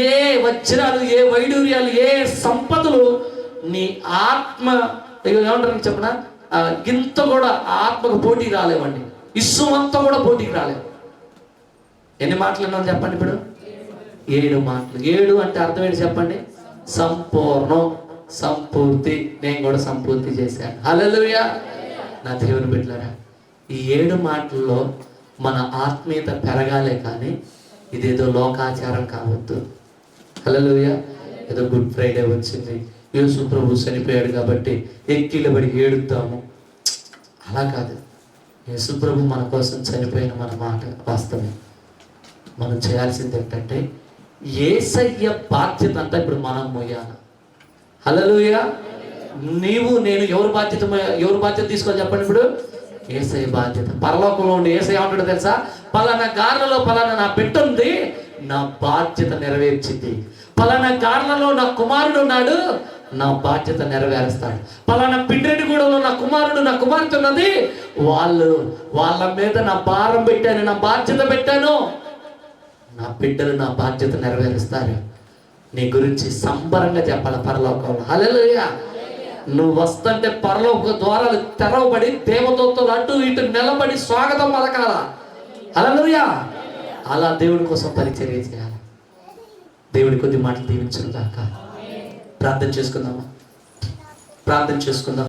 ఏ వజ్రాలు, ఏ వైడూర్యాలు, ఏ సంపదలు నీ ఆత్మ ఏమంటారు చెప్పనా? ఇంత కూడా ఆత్మకు పోటీ రాలేవండి. ఇస్సు అంతా కూడా పోటీకి రాలేవు. ఎన్ని మాటలు అన్నాను చెప్పండి? ఇప్పుడు 7 మాటలు. 7 అంటే అర్థం ఏంటి చెప్పండి? సంపూర్ణం, సంపూర్తి. నేను కూడా సంపూర్తి చేశాను. హల్లెలూయా. నా దేవుని బిడ్డలారా, ఈ 7 మాటల్లో మన ఆత్మీయత పెరగాలే కానీ ఇదేదో లోకాచారం కావద్దు. హల్లెలూయా. ఏదో గుడ్ ఫ్రైడే వచ్చింది, యేసు ప్రభు చనిపోయాడు కాబట్టి ఎక్కిలబడి ఏడుద్దాము, అలా కాదు. యేసు ప్రభు మన కోసం చనిపోయిన మన మాట వాస్తవమే. మనం చేయాల్సింది ఏంటంటే యేసయ్య బాధ్యత అంతా ఇప్పుడు మనం మోయాలి. హల్లెలూయా. నీవు నేను ఎవరి బాధ్యత తీసుకోవాలి చెప్పండి? ఇప్పుడు యేసయ్య బాధ్యత. పరలోకంలో ఉండి యేసయ్య ఉంటాడు తెలుసా? పలానా గార్లలో పలానా నా బిడ్డ ఉంది, నా బాధ్యత నెరవేర్చింది. పలానా గార్లలో నా కుమారుడు ఉన్నాడు, నా బాధ్యత నెరవేరుస్తాడు. పలానా పిండ్రెడ్డిగూడలో నా కుమారుడు, నా కుమార్తె ఉన్నది, వాళ్ళ మీద నా భారం పెట్టాను, నా బాధ్యత పెట్టాను. నా బిడ్డలు నా బాధ్యత నెరవేరుస్తారు. నీ గురించి సంబరంగా చెప్పాలి పరలోకంలో. హల్లెలూయా. నువ్వు వస్తుంటే పరలోక ద్వారాలు తెరవబడి దేవదూతలు అటు ఇటు నిలబడి స్వాగతం పలకాల. హల్లెలూయా. అలా దేవుడి కోసం పరిచర్య చేయాలి. దేవుడి కొద్ది మాటలు దీవించును గాక. ప్రార్థన చేసుకుందామా? ప్రార్థన చేసుకుందాం.